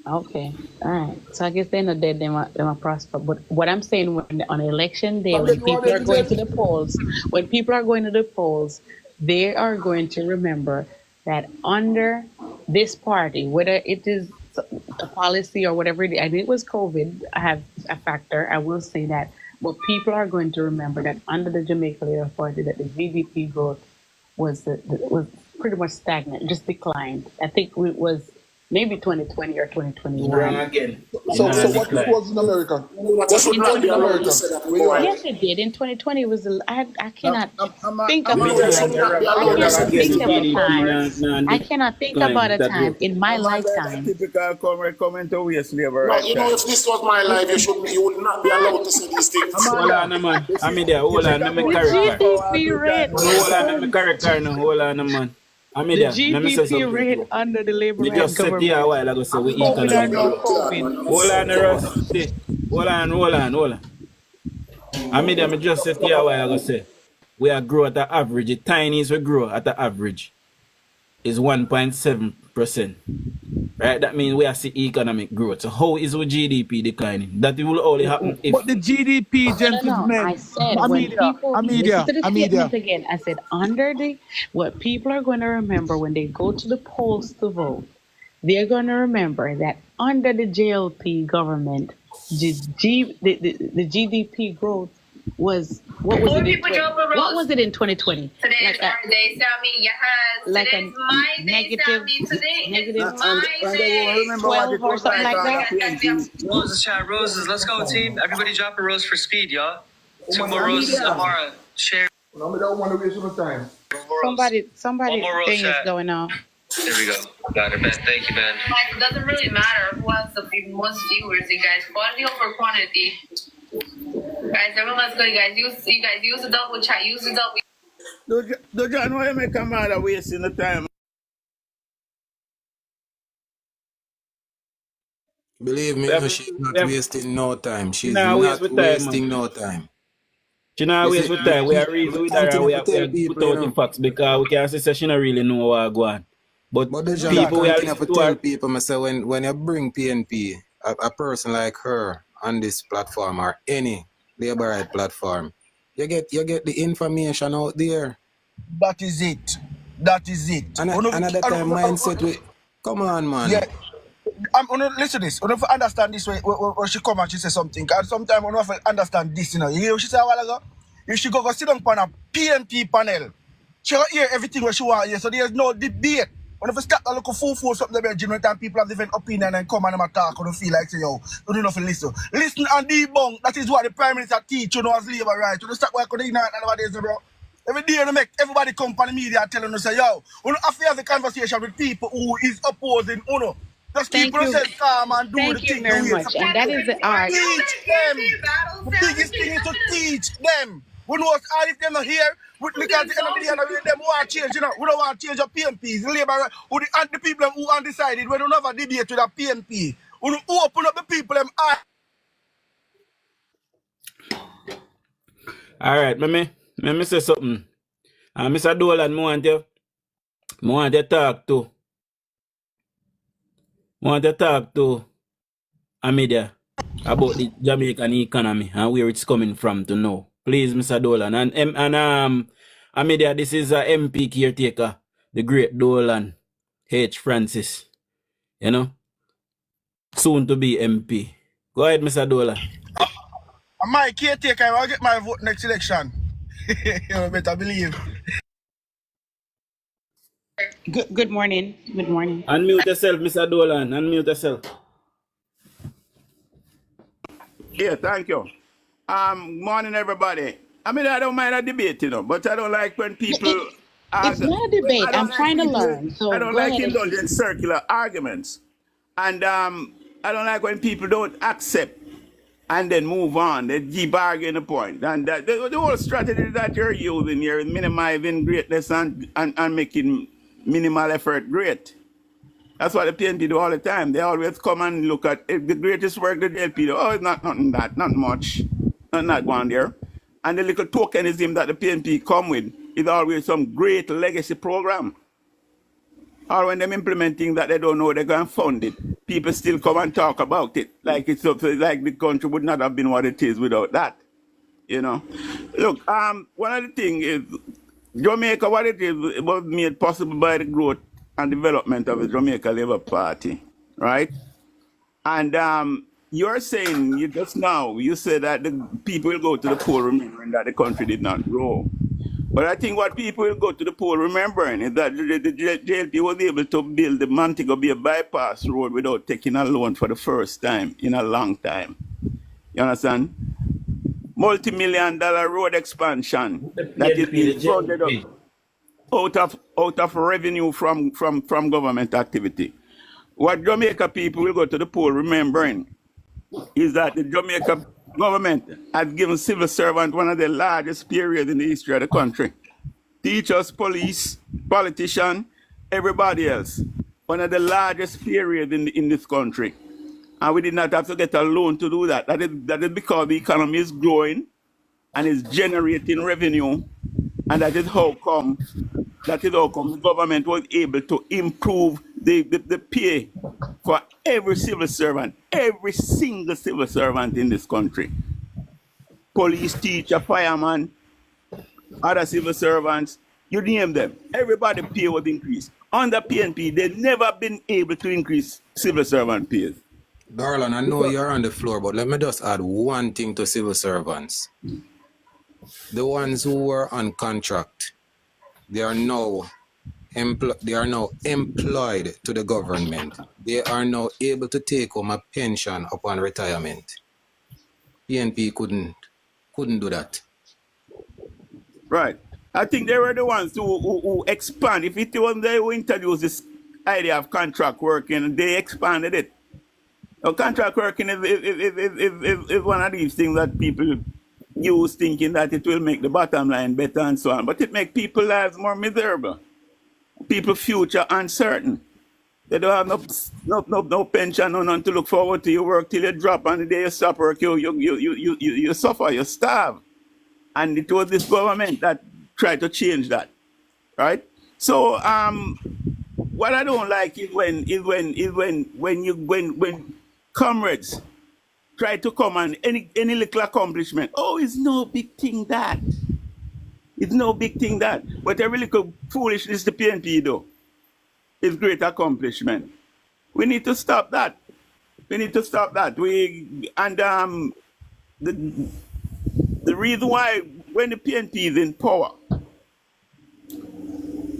B: Okay, all right. So I guess they're not dead. They might prosper. But what I'm saying, when on election day,
A: but
B: when
A: then what
B: people
A: are
B: are
A: they
B: going to
A: dead?
B: the polls, when people are going to the polls, they are going to remember that under this party, whether it is a policy or whatever it is, and it was COVID, I have a factor. I will say that, but people are going to remember that under the Jamaica Labour Party, that the GDP growth was pretty much stagnant, just declined. I think it was maybe 2020 or
C: Wrong
B: 2021.
C: again. In
A: So,
C: a
A: so what it
C: decline.
A: was in America?
H: You
A: What
H: should
A: it
B: In
A: was
H: not be
A: in
B: 20,
H: allowed to
A: America?
H: say that
A: Where you
H: before.
A: are?
B: yes, it did. In 2020 was I cannot think
A: I'm
B: about
H: Media
B: a
C: Amida,
H: should
B: time.
H: not be
B: I
H: allowed to
C: you're
B: cannot
H: say
C: again
H: these
C: the
B: think
H: things.
B: of a
C: GDP
B: time.
C: and
B: I cannot think about a
C: that
B: time
C: growth.
B: in my
E: Man, that
B: lifetime.
E: typical comment to waste labor
H: No,
E: right
H: you know,
E: time.
H: if this was my life, you would not be allowed to say these things.
C: Hold on,
E: Amanda,
C: man.
E: you see,
C: Amida,
E: you
C: hold
E: think
C: on, let me
E: about
B: The
C: correct
E: half
C: her.
E: hour all
B: GDP
E: two
B: rate
E: time,
C: No,
E: man.
C: hold on, let me
B: under
C: correct her now. Hold on, man.
B: the
C: Amida, let me say
B: GDP
C: something to
B: rate
C: you.
B: under the Labor
C: Me
B: right
C: just said to you a
B: government
C: while ago, say
H: I'm
C: we
H: about
B: COVID
H: to
C: economic
B: or no
C: growth.
H: look at
B: COVID.
H: man. I'm
C: Hold on,
H: so tired.
C: Rusty. Hold on. Amida, me just said to you a while ago, say we are grow at an average. The tinies we grow at an average is 1.7%. Right? That means we are see economic growth. So how is our GDP declining? That will only happen
E: But
C: if
E: the GDP,
B: No. I
E: gentlemen,
B: said when people listen to the
E: Amelia.
B: statement again. I said under the what people are going to remember when they go to the polls to vote. They're going to remember that under the JLP government, the GDP growth was what was
K: More
B: it in
K: people drop a
B: what
K: rose.
B: was it in 2020?
K: Today
B: Like
K: is our day, Sammy. Yes.
B: like
K: Today's
B: a
K: my day,
B: negative
K: Sammy. Today is
B: negative
K: my
E: And they won't
K: day.
E: remember what
B: 12
E: it
B: or
E: was
B: something
E: like
B: like
E: on the
B: that.
E: PNP.
L: Roses, chat, roses. Let's go, team. Everybody drop a rose for speed, y'all. Two more roses,
A: Media.
L: Amara. Share.
A: No, I don't want to waste my time.
L: One more rose. One
B: Somebody
L: more rose,
B: thing is
L: chat.
B: going on.
L: There we go. Got it, man. Thank you, man.
K: Like, it doesn't really matter who has the most viewers, you guys. Quality over quantity. Guys, everyone's good, guys. Use the double chat. Use the double.
E: Do John, why you make a mother wasting the time?
I: Believe
C: we
I: me,
C: have,
I: she's not
C: we have
I: wasting no time.
C: you
I: She's
C: know, waste
I: not
C: with time, man.
I: wasting no time.
C: You know,
I: You
C: waste
I: see,
C: with time. We are reason with her and
I: continue
C: we
I: to
C: are
I: tell
C: put
I: people, you
C: out the
I: know.
C: facts because we can say she don't really know what go on. But
I: But the John, I
C: people we are
I: continue
C: listen
I: to
C: to
I: tell
C: her.
I: people, I say, when you bring PNP, a person like her on this platform or any labor right platform, you get the information out there.
A: That is it. That is it.
I: And another time mindset with, come on,
A: Yeah,
I: man.
A: I'm gonna listen to this. I don't understand this way when she come and she say something. And sometimes I don't understand this, you know. You hear what she say a while ago? You should go sit down on a PNP panel. She will hear everything what she want to hear. So there's no debate. When if you start a look for something there, genuine time people have different opinion and come and talk and feel like say, yo, you don't know if you listen. Listen and debunk. That is what the Prime Minister teach you know as labor right. You don't start working in nowadays, bro. Every day they make everybody come on the media telling us say, yo, you don't have to have a conversation with people who is opposing Uno. Just keep
B: Thank you.
A: yourself calm and do the
B: Thank you
A: thing the
B: very
A: way it's
B: much.
A: supposed
B: And
A: to
B: that
A: do.
B: is the art.
A: Teach them. The biggest thing is to teach them. We know all if them not here, because at the end of the day, them want change, you know. We don't want change of PMPs. The labor, who the people who undecided, we don't have a debate with a PMP. We don't open up the people, them eye.
C: All right, let me say something. Mr. Dolan, I want to talk to Amida about the Jamaican economy and where it's coming from to know. Please, Mr. Dolan. And Amida, this is a MP caretaker, the great Dolan H. Francis. You know? soon to be MP. Go ahead, Mr. Dola.
A: And my caretaker, I will get my vote next election. You better believe.
B: Good morning. Good morning.
C: Unmute yourself, Mr. Dolan. Unmute yourself.
M: Yeah, thank you. Morning, everybody. I mean, I don't mind a debate, but I don't like when people
B: It's
M: argue.
B: not a debate.
M: I don't
B: I'm
M: like
B: trying to
M: people.
B: learn. So
M: I don't
B: go
M: like
B: ahead.
M: indulgent circular arguments, and I don't like when people don't accept and then move on. They keep arguing the point, and the whole strategy that you're using here is minimizing greatness and making minimal effort great. That's what the PNP do all the time. They always come and look at the greatest work the DLP do. Oh, it's not nothing that, not much. Not one there. And the little tokenism that the PNP come with is always some great legacy program. Or when they're implementing that they don't know they're going to fund it, people still come and talk about it. Like it's like the country would not have been what it is without that. Look, one of the things is Jamaica, what it is, it was made possible by the growth and development of the Jamaica Labour Party, right? And you're saying, you said that the people will go to the poll remembering that the country did not grow. But I think what people will go to the poll remembering is that the JLP was able to build the Montego Bay bypass road without taking a loan for the first time in a long time. You understand? Multi-million-dollar road expansion that is being funded out of revenue from government activity. What Jamaica people will go to the poll remembering is that the Jamaica government has given civil servants one of the largest periods in the history of the country. Teachers, police, politicians, everybody else. One of the largest periods in this country. And we did not have to get a loan to do that. That is because the economy is growing and is generating revenue. And that is how come the government was able to improve the pay for every civil servant, every single civil servant in this country. Police, teacher, fireman, other civil servants, you name them. Everybody pay was increased. Under PNP, they've never been able to increase civil servant pay.
I: Darlan, I know you're on the floor, but let me just add one thing to civil servants. The ones who were on contract, they are now employed to the government. They are now able to take home a pension upon retirement. PNP couldn't do that.
M: Right. I think they were the ones who expand. If it was they who introduced this idea of contract working, they expanded it. Now, contract working is one of these things that people use thinking that it will make the bottom line better and so on. But it makes people's lives more miserable. People's future uncertain. They don't have no pension, no nothing to look forward to. You work till you drop, and the day you stop work, you suffer, you starve. And it was this government that tried to change that, right? So what I don't like is when comrades try to come and any little accomplishment. Oh, it's no big thing that. It's no big thing that. But every little foolishness the PNP do is great accomplishment. We need to stop that. We need to stop that. The reason why when the PNP is in power,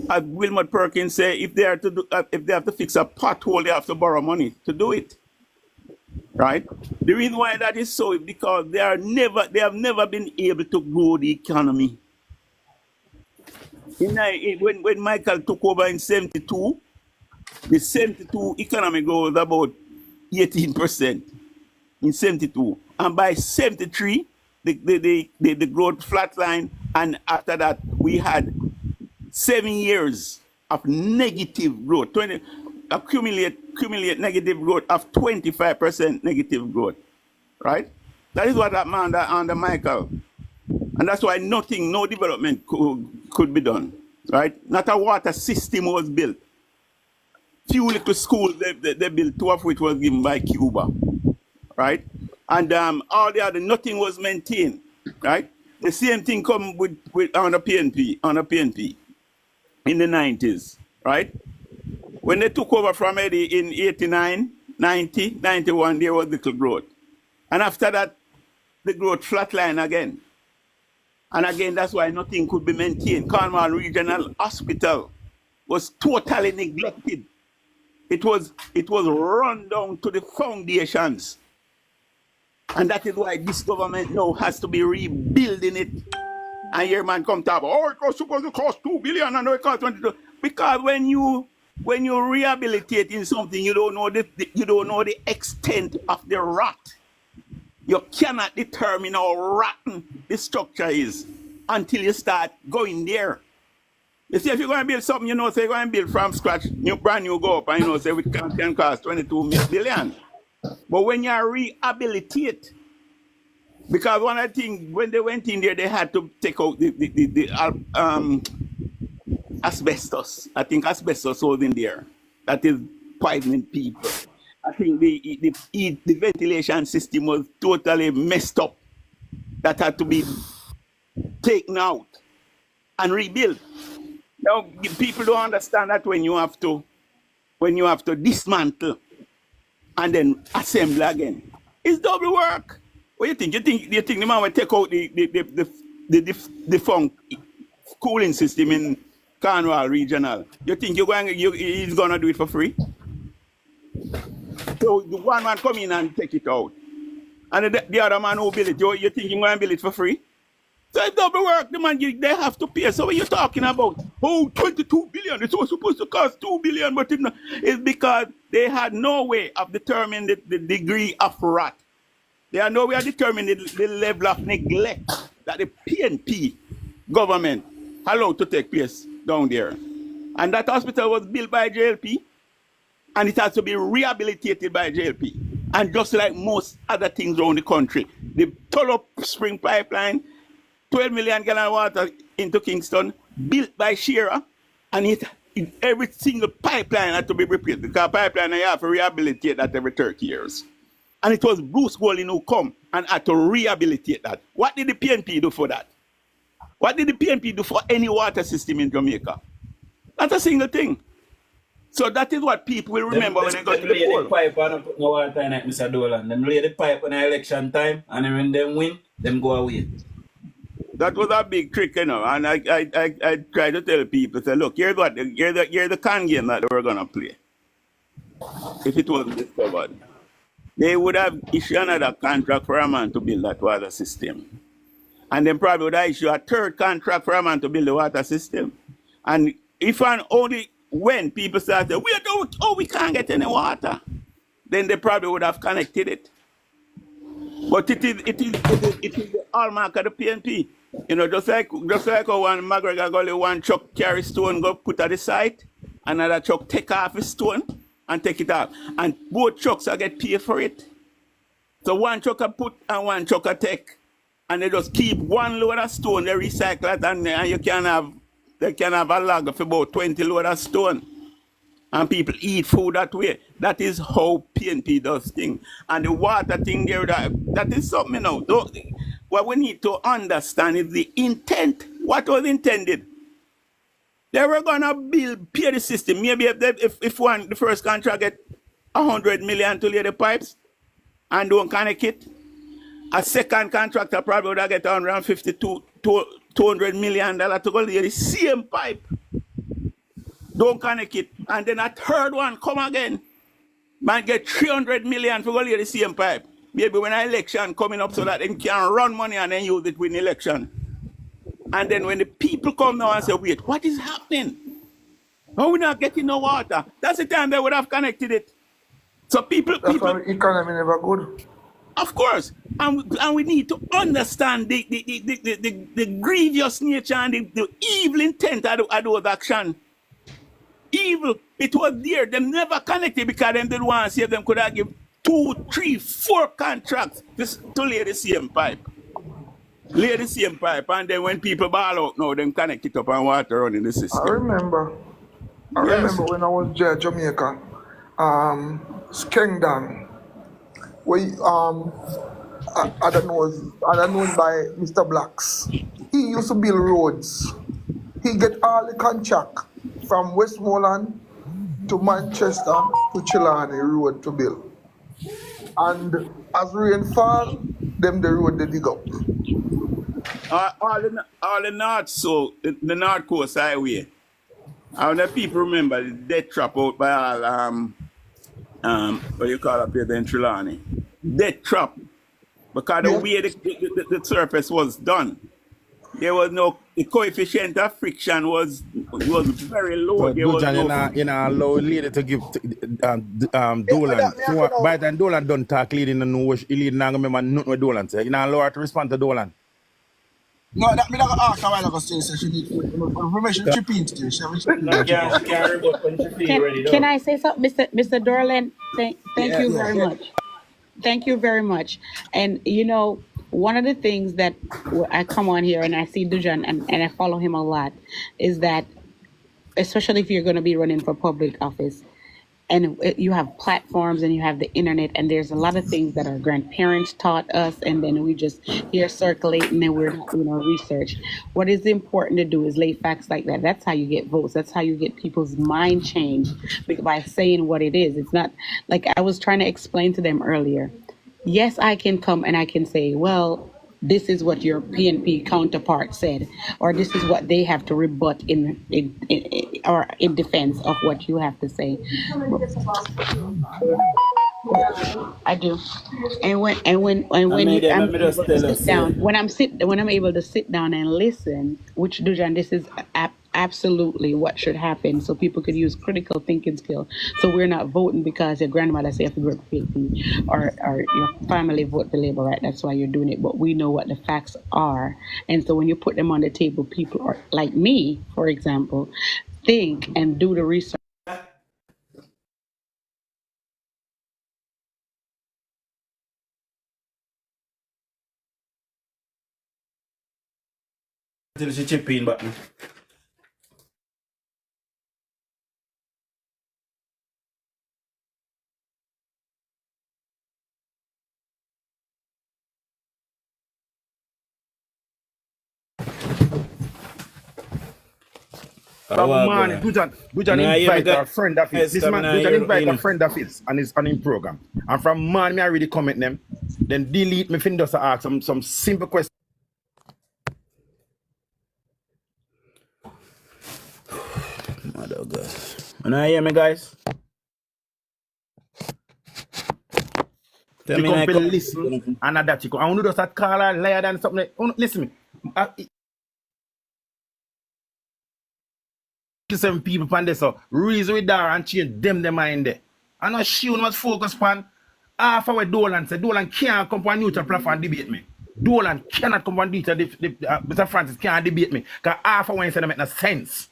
M: as Wilmot Perkins say, if they have to fix a pothole, they have to borrow money to do it. Right? The reason why that is so is because they have never been able to grow the economy. When Michael took over in 72, the 72 economy growth was about 18% in 72. And by 73, the growth flatline, and after that we had 7 years of negative growth, accumulate negative growth of 25% negative growth, right? That is what happened under Michael. And that's why no development could be done, right? Not a water system was built. Few little schools they built, 2 of which was given by Cuba, right? And all the other, nothing was maintained, right? The same thing come with on the PNP in the 90s, right? When they took over from Eddie in 89, 90, 91, there was little growth. And after that, the growth flatline again. And again, that's why nothing could be maintained. Cornwall Regional Hospital was totally neglected. It was run down to the foundations. And that is why this government now has to be rebuilding it. And your man come talk, oh, it was supposed to cost 2 billion and now it costs 22. Because when you rehabilitate in something, you don't know the extent of the rot. You cannot determine how rotten the structure is until you start going there. You see, if you're going to build something, you know, say you're going to build from scratch, brand new go up, and you know, say it can cost 22 billion. But when you rehabilitate, because one of the things, when they went in there, they had to take out the asbestos. I think asbestos was in there. That is poisoning people. I think the ventilation system was totally messed up. That had to be taken out and rebuilt. Now people don't understand that when you have to dismantle and then assemble again, it's double work. What do you think? You think the man will take out the funk cooling system in Cornwall Regional? You think he's gonna do it for free? So the one man come in and take it out. And the other man who build it, you think he's going to build it for free? So it's double work, the man, they have to pay. So what you're talking about, oh, 22 billion, it's supposed to cost 2 billion, but it's because they had no way of determining the degree of rot. They had no way of determining the level of neglect that the PNP government allowed to take place down there. And that hospital was built by JLP. And it has to be rehabilitated by JLP. And just like most other things around the country, the Tullow Spring Pipeline, 12 million gallon water into Kingston, built by Shearer, and every single pipeline had to be replaced. Because pipeline, you have to rehabilitate that every 30 years. And it was Bruce Golding who come and had to rehabilitate that. What did the PNP do for that? What did the PNP do for any water system in Jamaica? Not a single thing. So that is what people will remember when they go to the poll.
C: The pipe and put no water in it, Mr. Dolan. Them lay the pipe on the election time, and when them win, them go away.
M: That was a big trick, you know. And I try to tell people, say, look, here's the con game that they were gonna play. If it wasn't discovered, they would have issued another contract for a man to build that water system, and then probably would have issued a third contract for a man to build the water system. And if and only when people started, we can't get any water, then they probably would have connected it. But it is the hallmark of the PNP. You know, just like how one McGregor Gully, one truck carry stone, go put at the site, another truck take off the stone and take it off. And both trucks are get paid for it. So one truck a put and one truck a take. And they just keep one load of stone, they recycle it, and they can have a log of about 20 load of stone. And people eat food that way. That is how PNP does things. And the water thing there, that is something, you know. What we need to understand is the intent. What was intended? They were going to pay the system. Maybe if the first contract get 100 million to lay the pipes and don't connect it, a second contractor probably would get 150 to $200 million to go lay the same pipe. Don't connect it. And then a third one come again. Man get 300 million to go lay the same pipe. Maybe when an election coming up so that they can run money and then use it with an election. And then when the people come now and say, wait, what is happening? How we not getting no water? That's the time they would have connected it. So people...
N: That's why the economy never good.
M: Of course. And we need to understand the grievous nature and the evil intent of those actions. Evil. It was there. They never connected because they didn't want to see if them could have given 2, 3, 4 contracts to lay the same pipe. Lay the same pipe, and then when people ball out now, them connect it up and water run in the system.
N: I remember when I was there, Jamaica, Skengdon, where I don't know by Mr. Blacks. He used to build roads. He get all the contract from Westmoreland to Manchester to Chilani road to build. And as rain fall, them the road they dig up.
M: All the north, so the North Coast Highway. And the people remember the death trap out by all what you call up here in Trelawney. Death trap. Because the
N: Yeah.
M: way the surface was done, there was no the coefficient of friction was very low.
J: But
M: There was
J: Dujan,
M: no
J: you know, allow lady to give
A: Yeah,
J: Dolan.
A: me I know.
J: By the time Dolan done talk, lady no know what he not remember nothing what Dolan say. You know, allow her to respond to Dolan.
A: No, that me not ask a while ago say she need information chip in today. She have chip in.
C: No, can't rebut when she feel ready
B: Can
C: though.
B: I say something, Mr. Dorland? Thank you very much. Thank you very much. And you know, one of the things that I come on here and I see Dujan and I follow him a lot is that, especially if you're going to be running for public office, and you have platforms and you have the internet, and there's a lot of things that our grandparents taught us, and then we just hear circulating and we're not doing our research. What is important to do is lay facts like that. That's how you get votes. That's how you get people's mind changed, by saying what it is. It's not like I was trying to explain to them earlier. Yes, I can come and I can say, well, this is what your PNP counterpart said, or this is what they have to rebut in or in defense of what you have to say. I do, and when I'm able to sit down, when I'm able to sit down and listen, which Dujan, this is absolutely what should happen, so people could use critical thinking skill. So we're not voting because your grandmother say you have to vote for PNP, or your family vote for Labour, right? That's why you're doing it. But we know what the facts are, and so when you put them on the table, people are, like me, for example, think and do the research.
C: Till she chip in button.
J: But man, Dujan invite a friend of his. This man, Dujan invite a friend of his on his program. And from man, me I really comment them. Then delete me fin just ask some simple questions.
C: Mother God. And I hear me, guys.
J: She come to listen and that she come. I want to just that call her liar and something. Listen me. 7 people on this, so reason with there and change them mind there. I know she must focus on half of what Dolan said. Dolan can't come on neutral platform and debate me. Dolan cannot come on neutral. Mr. Francis can't debate me. Because half of what he said make no sense.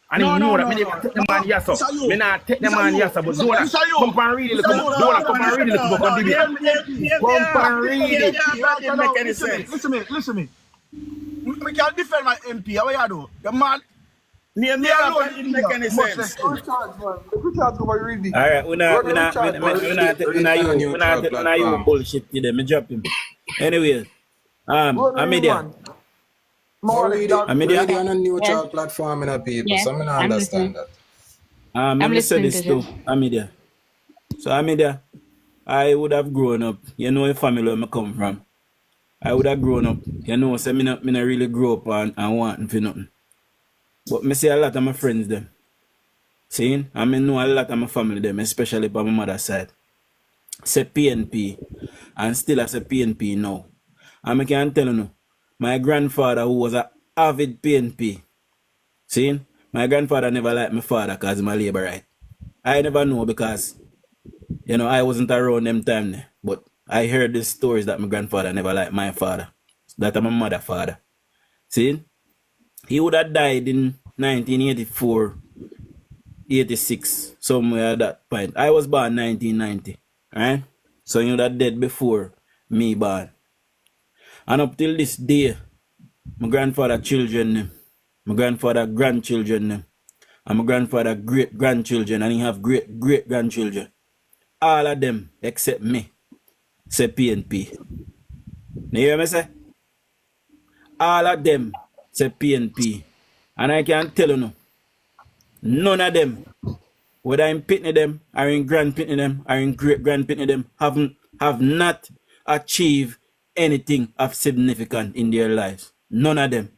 J: And he know that me never take the man yes up. Me not take the man yes up. But Dolan come and read it. Dolan come and read it. Come and debate. Come and read it.
A: It make any sense. Listen me. We can't defend my MP. How you do? The man.
M: It didn't make any sense.
C: Alright, we're not you bullshit today. Me drop him. Anyway, I'm media.
I: I'm media on a neutral platform in a people, so I understand that.
C: Let me say this too. I'm media. So I'm media. I would have grown up. You know the family where I come from. I would have grown up. You know, so me not really grow up and want for nothing. But me see a lot of my friends them. See? I know a lot of my family them, especially by my mother's side. Say PNP. And still I say PNP now. And I can tell you, my grandfather who was an avid PNP. See? My grandfather never liked my father because he's my labor right. I never know because, you know, I wasn't around them time. But I heard these stories that my grandfather never liked my father. That my mother's father. See? He would have died in 1984, 86, somewhere at that point. I was born 1990, right? So he would have dead before me born. And up till this day, my grandfather children, my grandfather grandchildren, and my grandfather great-grandchildren, and he have great-great-grandchildren. All of them, except me, say PNP. You hear me say? All of them say PNP. And I can tell you no, none of them, whether in pitney them, or in grand pitney them, or in great grand pitney them, haven't have not achieved anything of significance in their lives. None of them.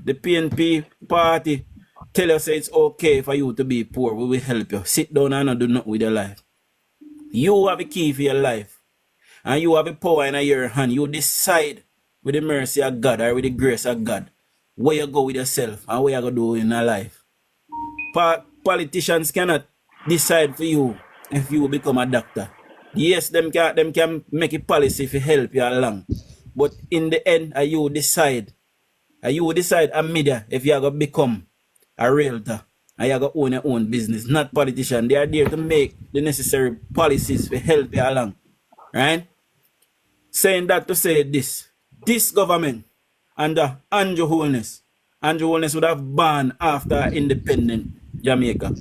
C: The PNP party tell us it's okay for you to be poor. We will help you. Sit down and not do nothing with your life. You have a key for your life. And you have a power in your hand. You decide with the mercy of God or with the grace of God where you go with yourself and what you going to do in your life. Politicians cannot decide for you if you become a doctor. Yes, them can make a policy to help you along. But in the end, you decide a media if you are going to become a realtor and you are going to own your own business, not politicians. They are there to make the necessary policies to help you along. Right? Saying that to say this government under Andrew Holness would have banned after independent Jamaica.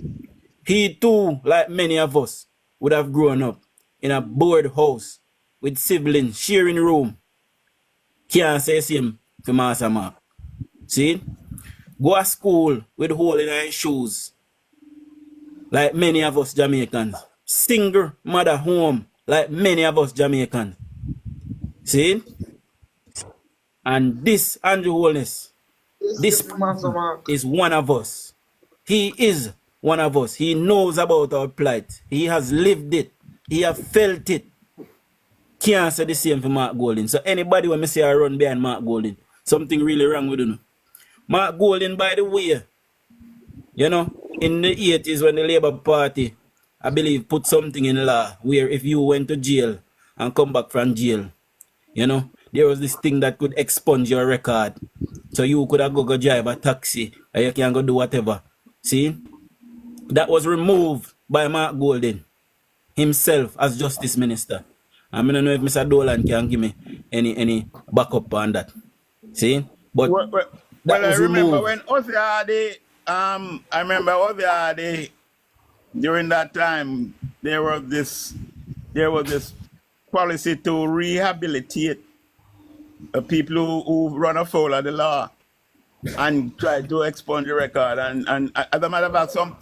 C: He too, like many of us, would have grown up in a board house with siblings sharing room. Can't say same for Master Mark. See? Go to school with hole in our shoes. Like many of us Jamaicans. Single mother home like many of us Jamaicans. See? And this Andrew Holness, this is one of us. He is one of us. He knows about our plight. He has lived it. He has felt it. Can't say the same for Mark Golding. So anybody when me say I run behind Mark Golding, something really wrong with him. Mark Golding, by the way, you know, in the 80s when the Labour Party, I believe, put something in law where if you went to jail and come back from jail, you know, there was this thing that could expunge your record. So you could have go drive a taxi or you can go do whatever. See? That was removed by Mark Golding himself as Justice Minister. I don't know if Mr. Dolan can give me any backup on that. See? But that was
M: I remember
C: removed.
M: when I remember Oviade, during that time, there was this policy to rehabilitate people who run afoul of the law and try to expunge the record. And as a matter of fact, some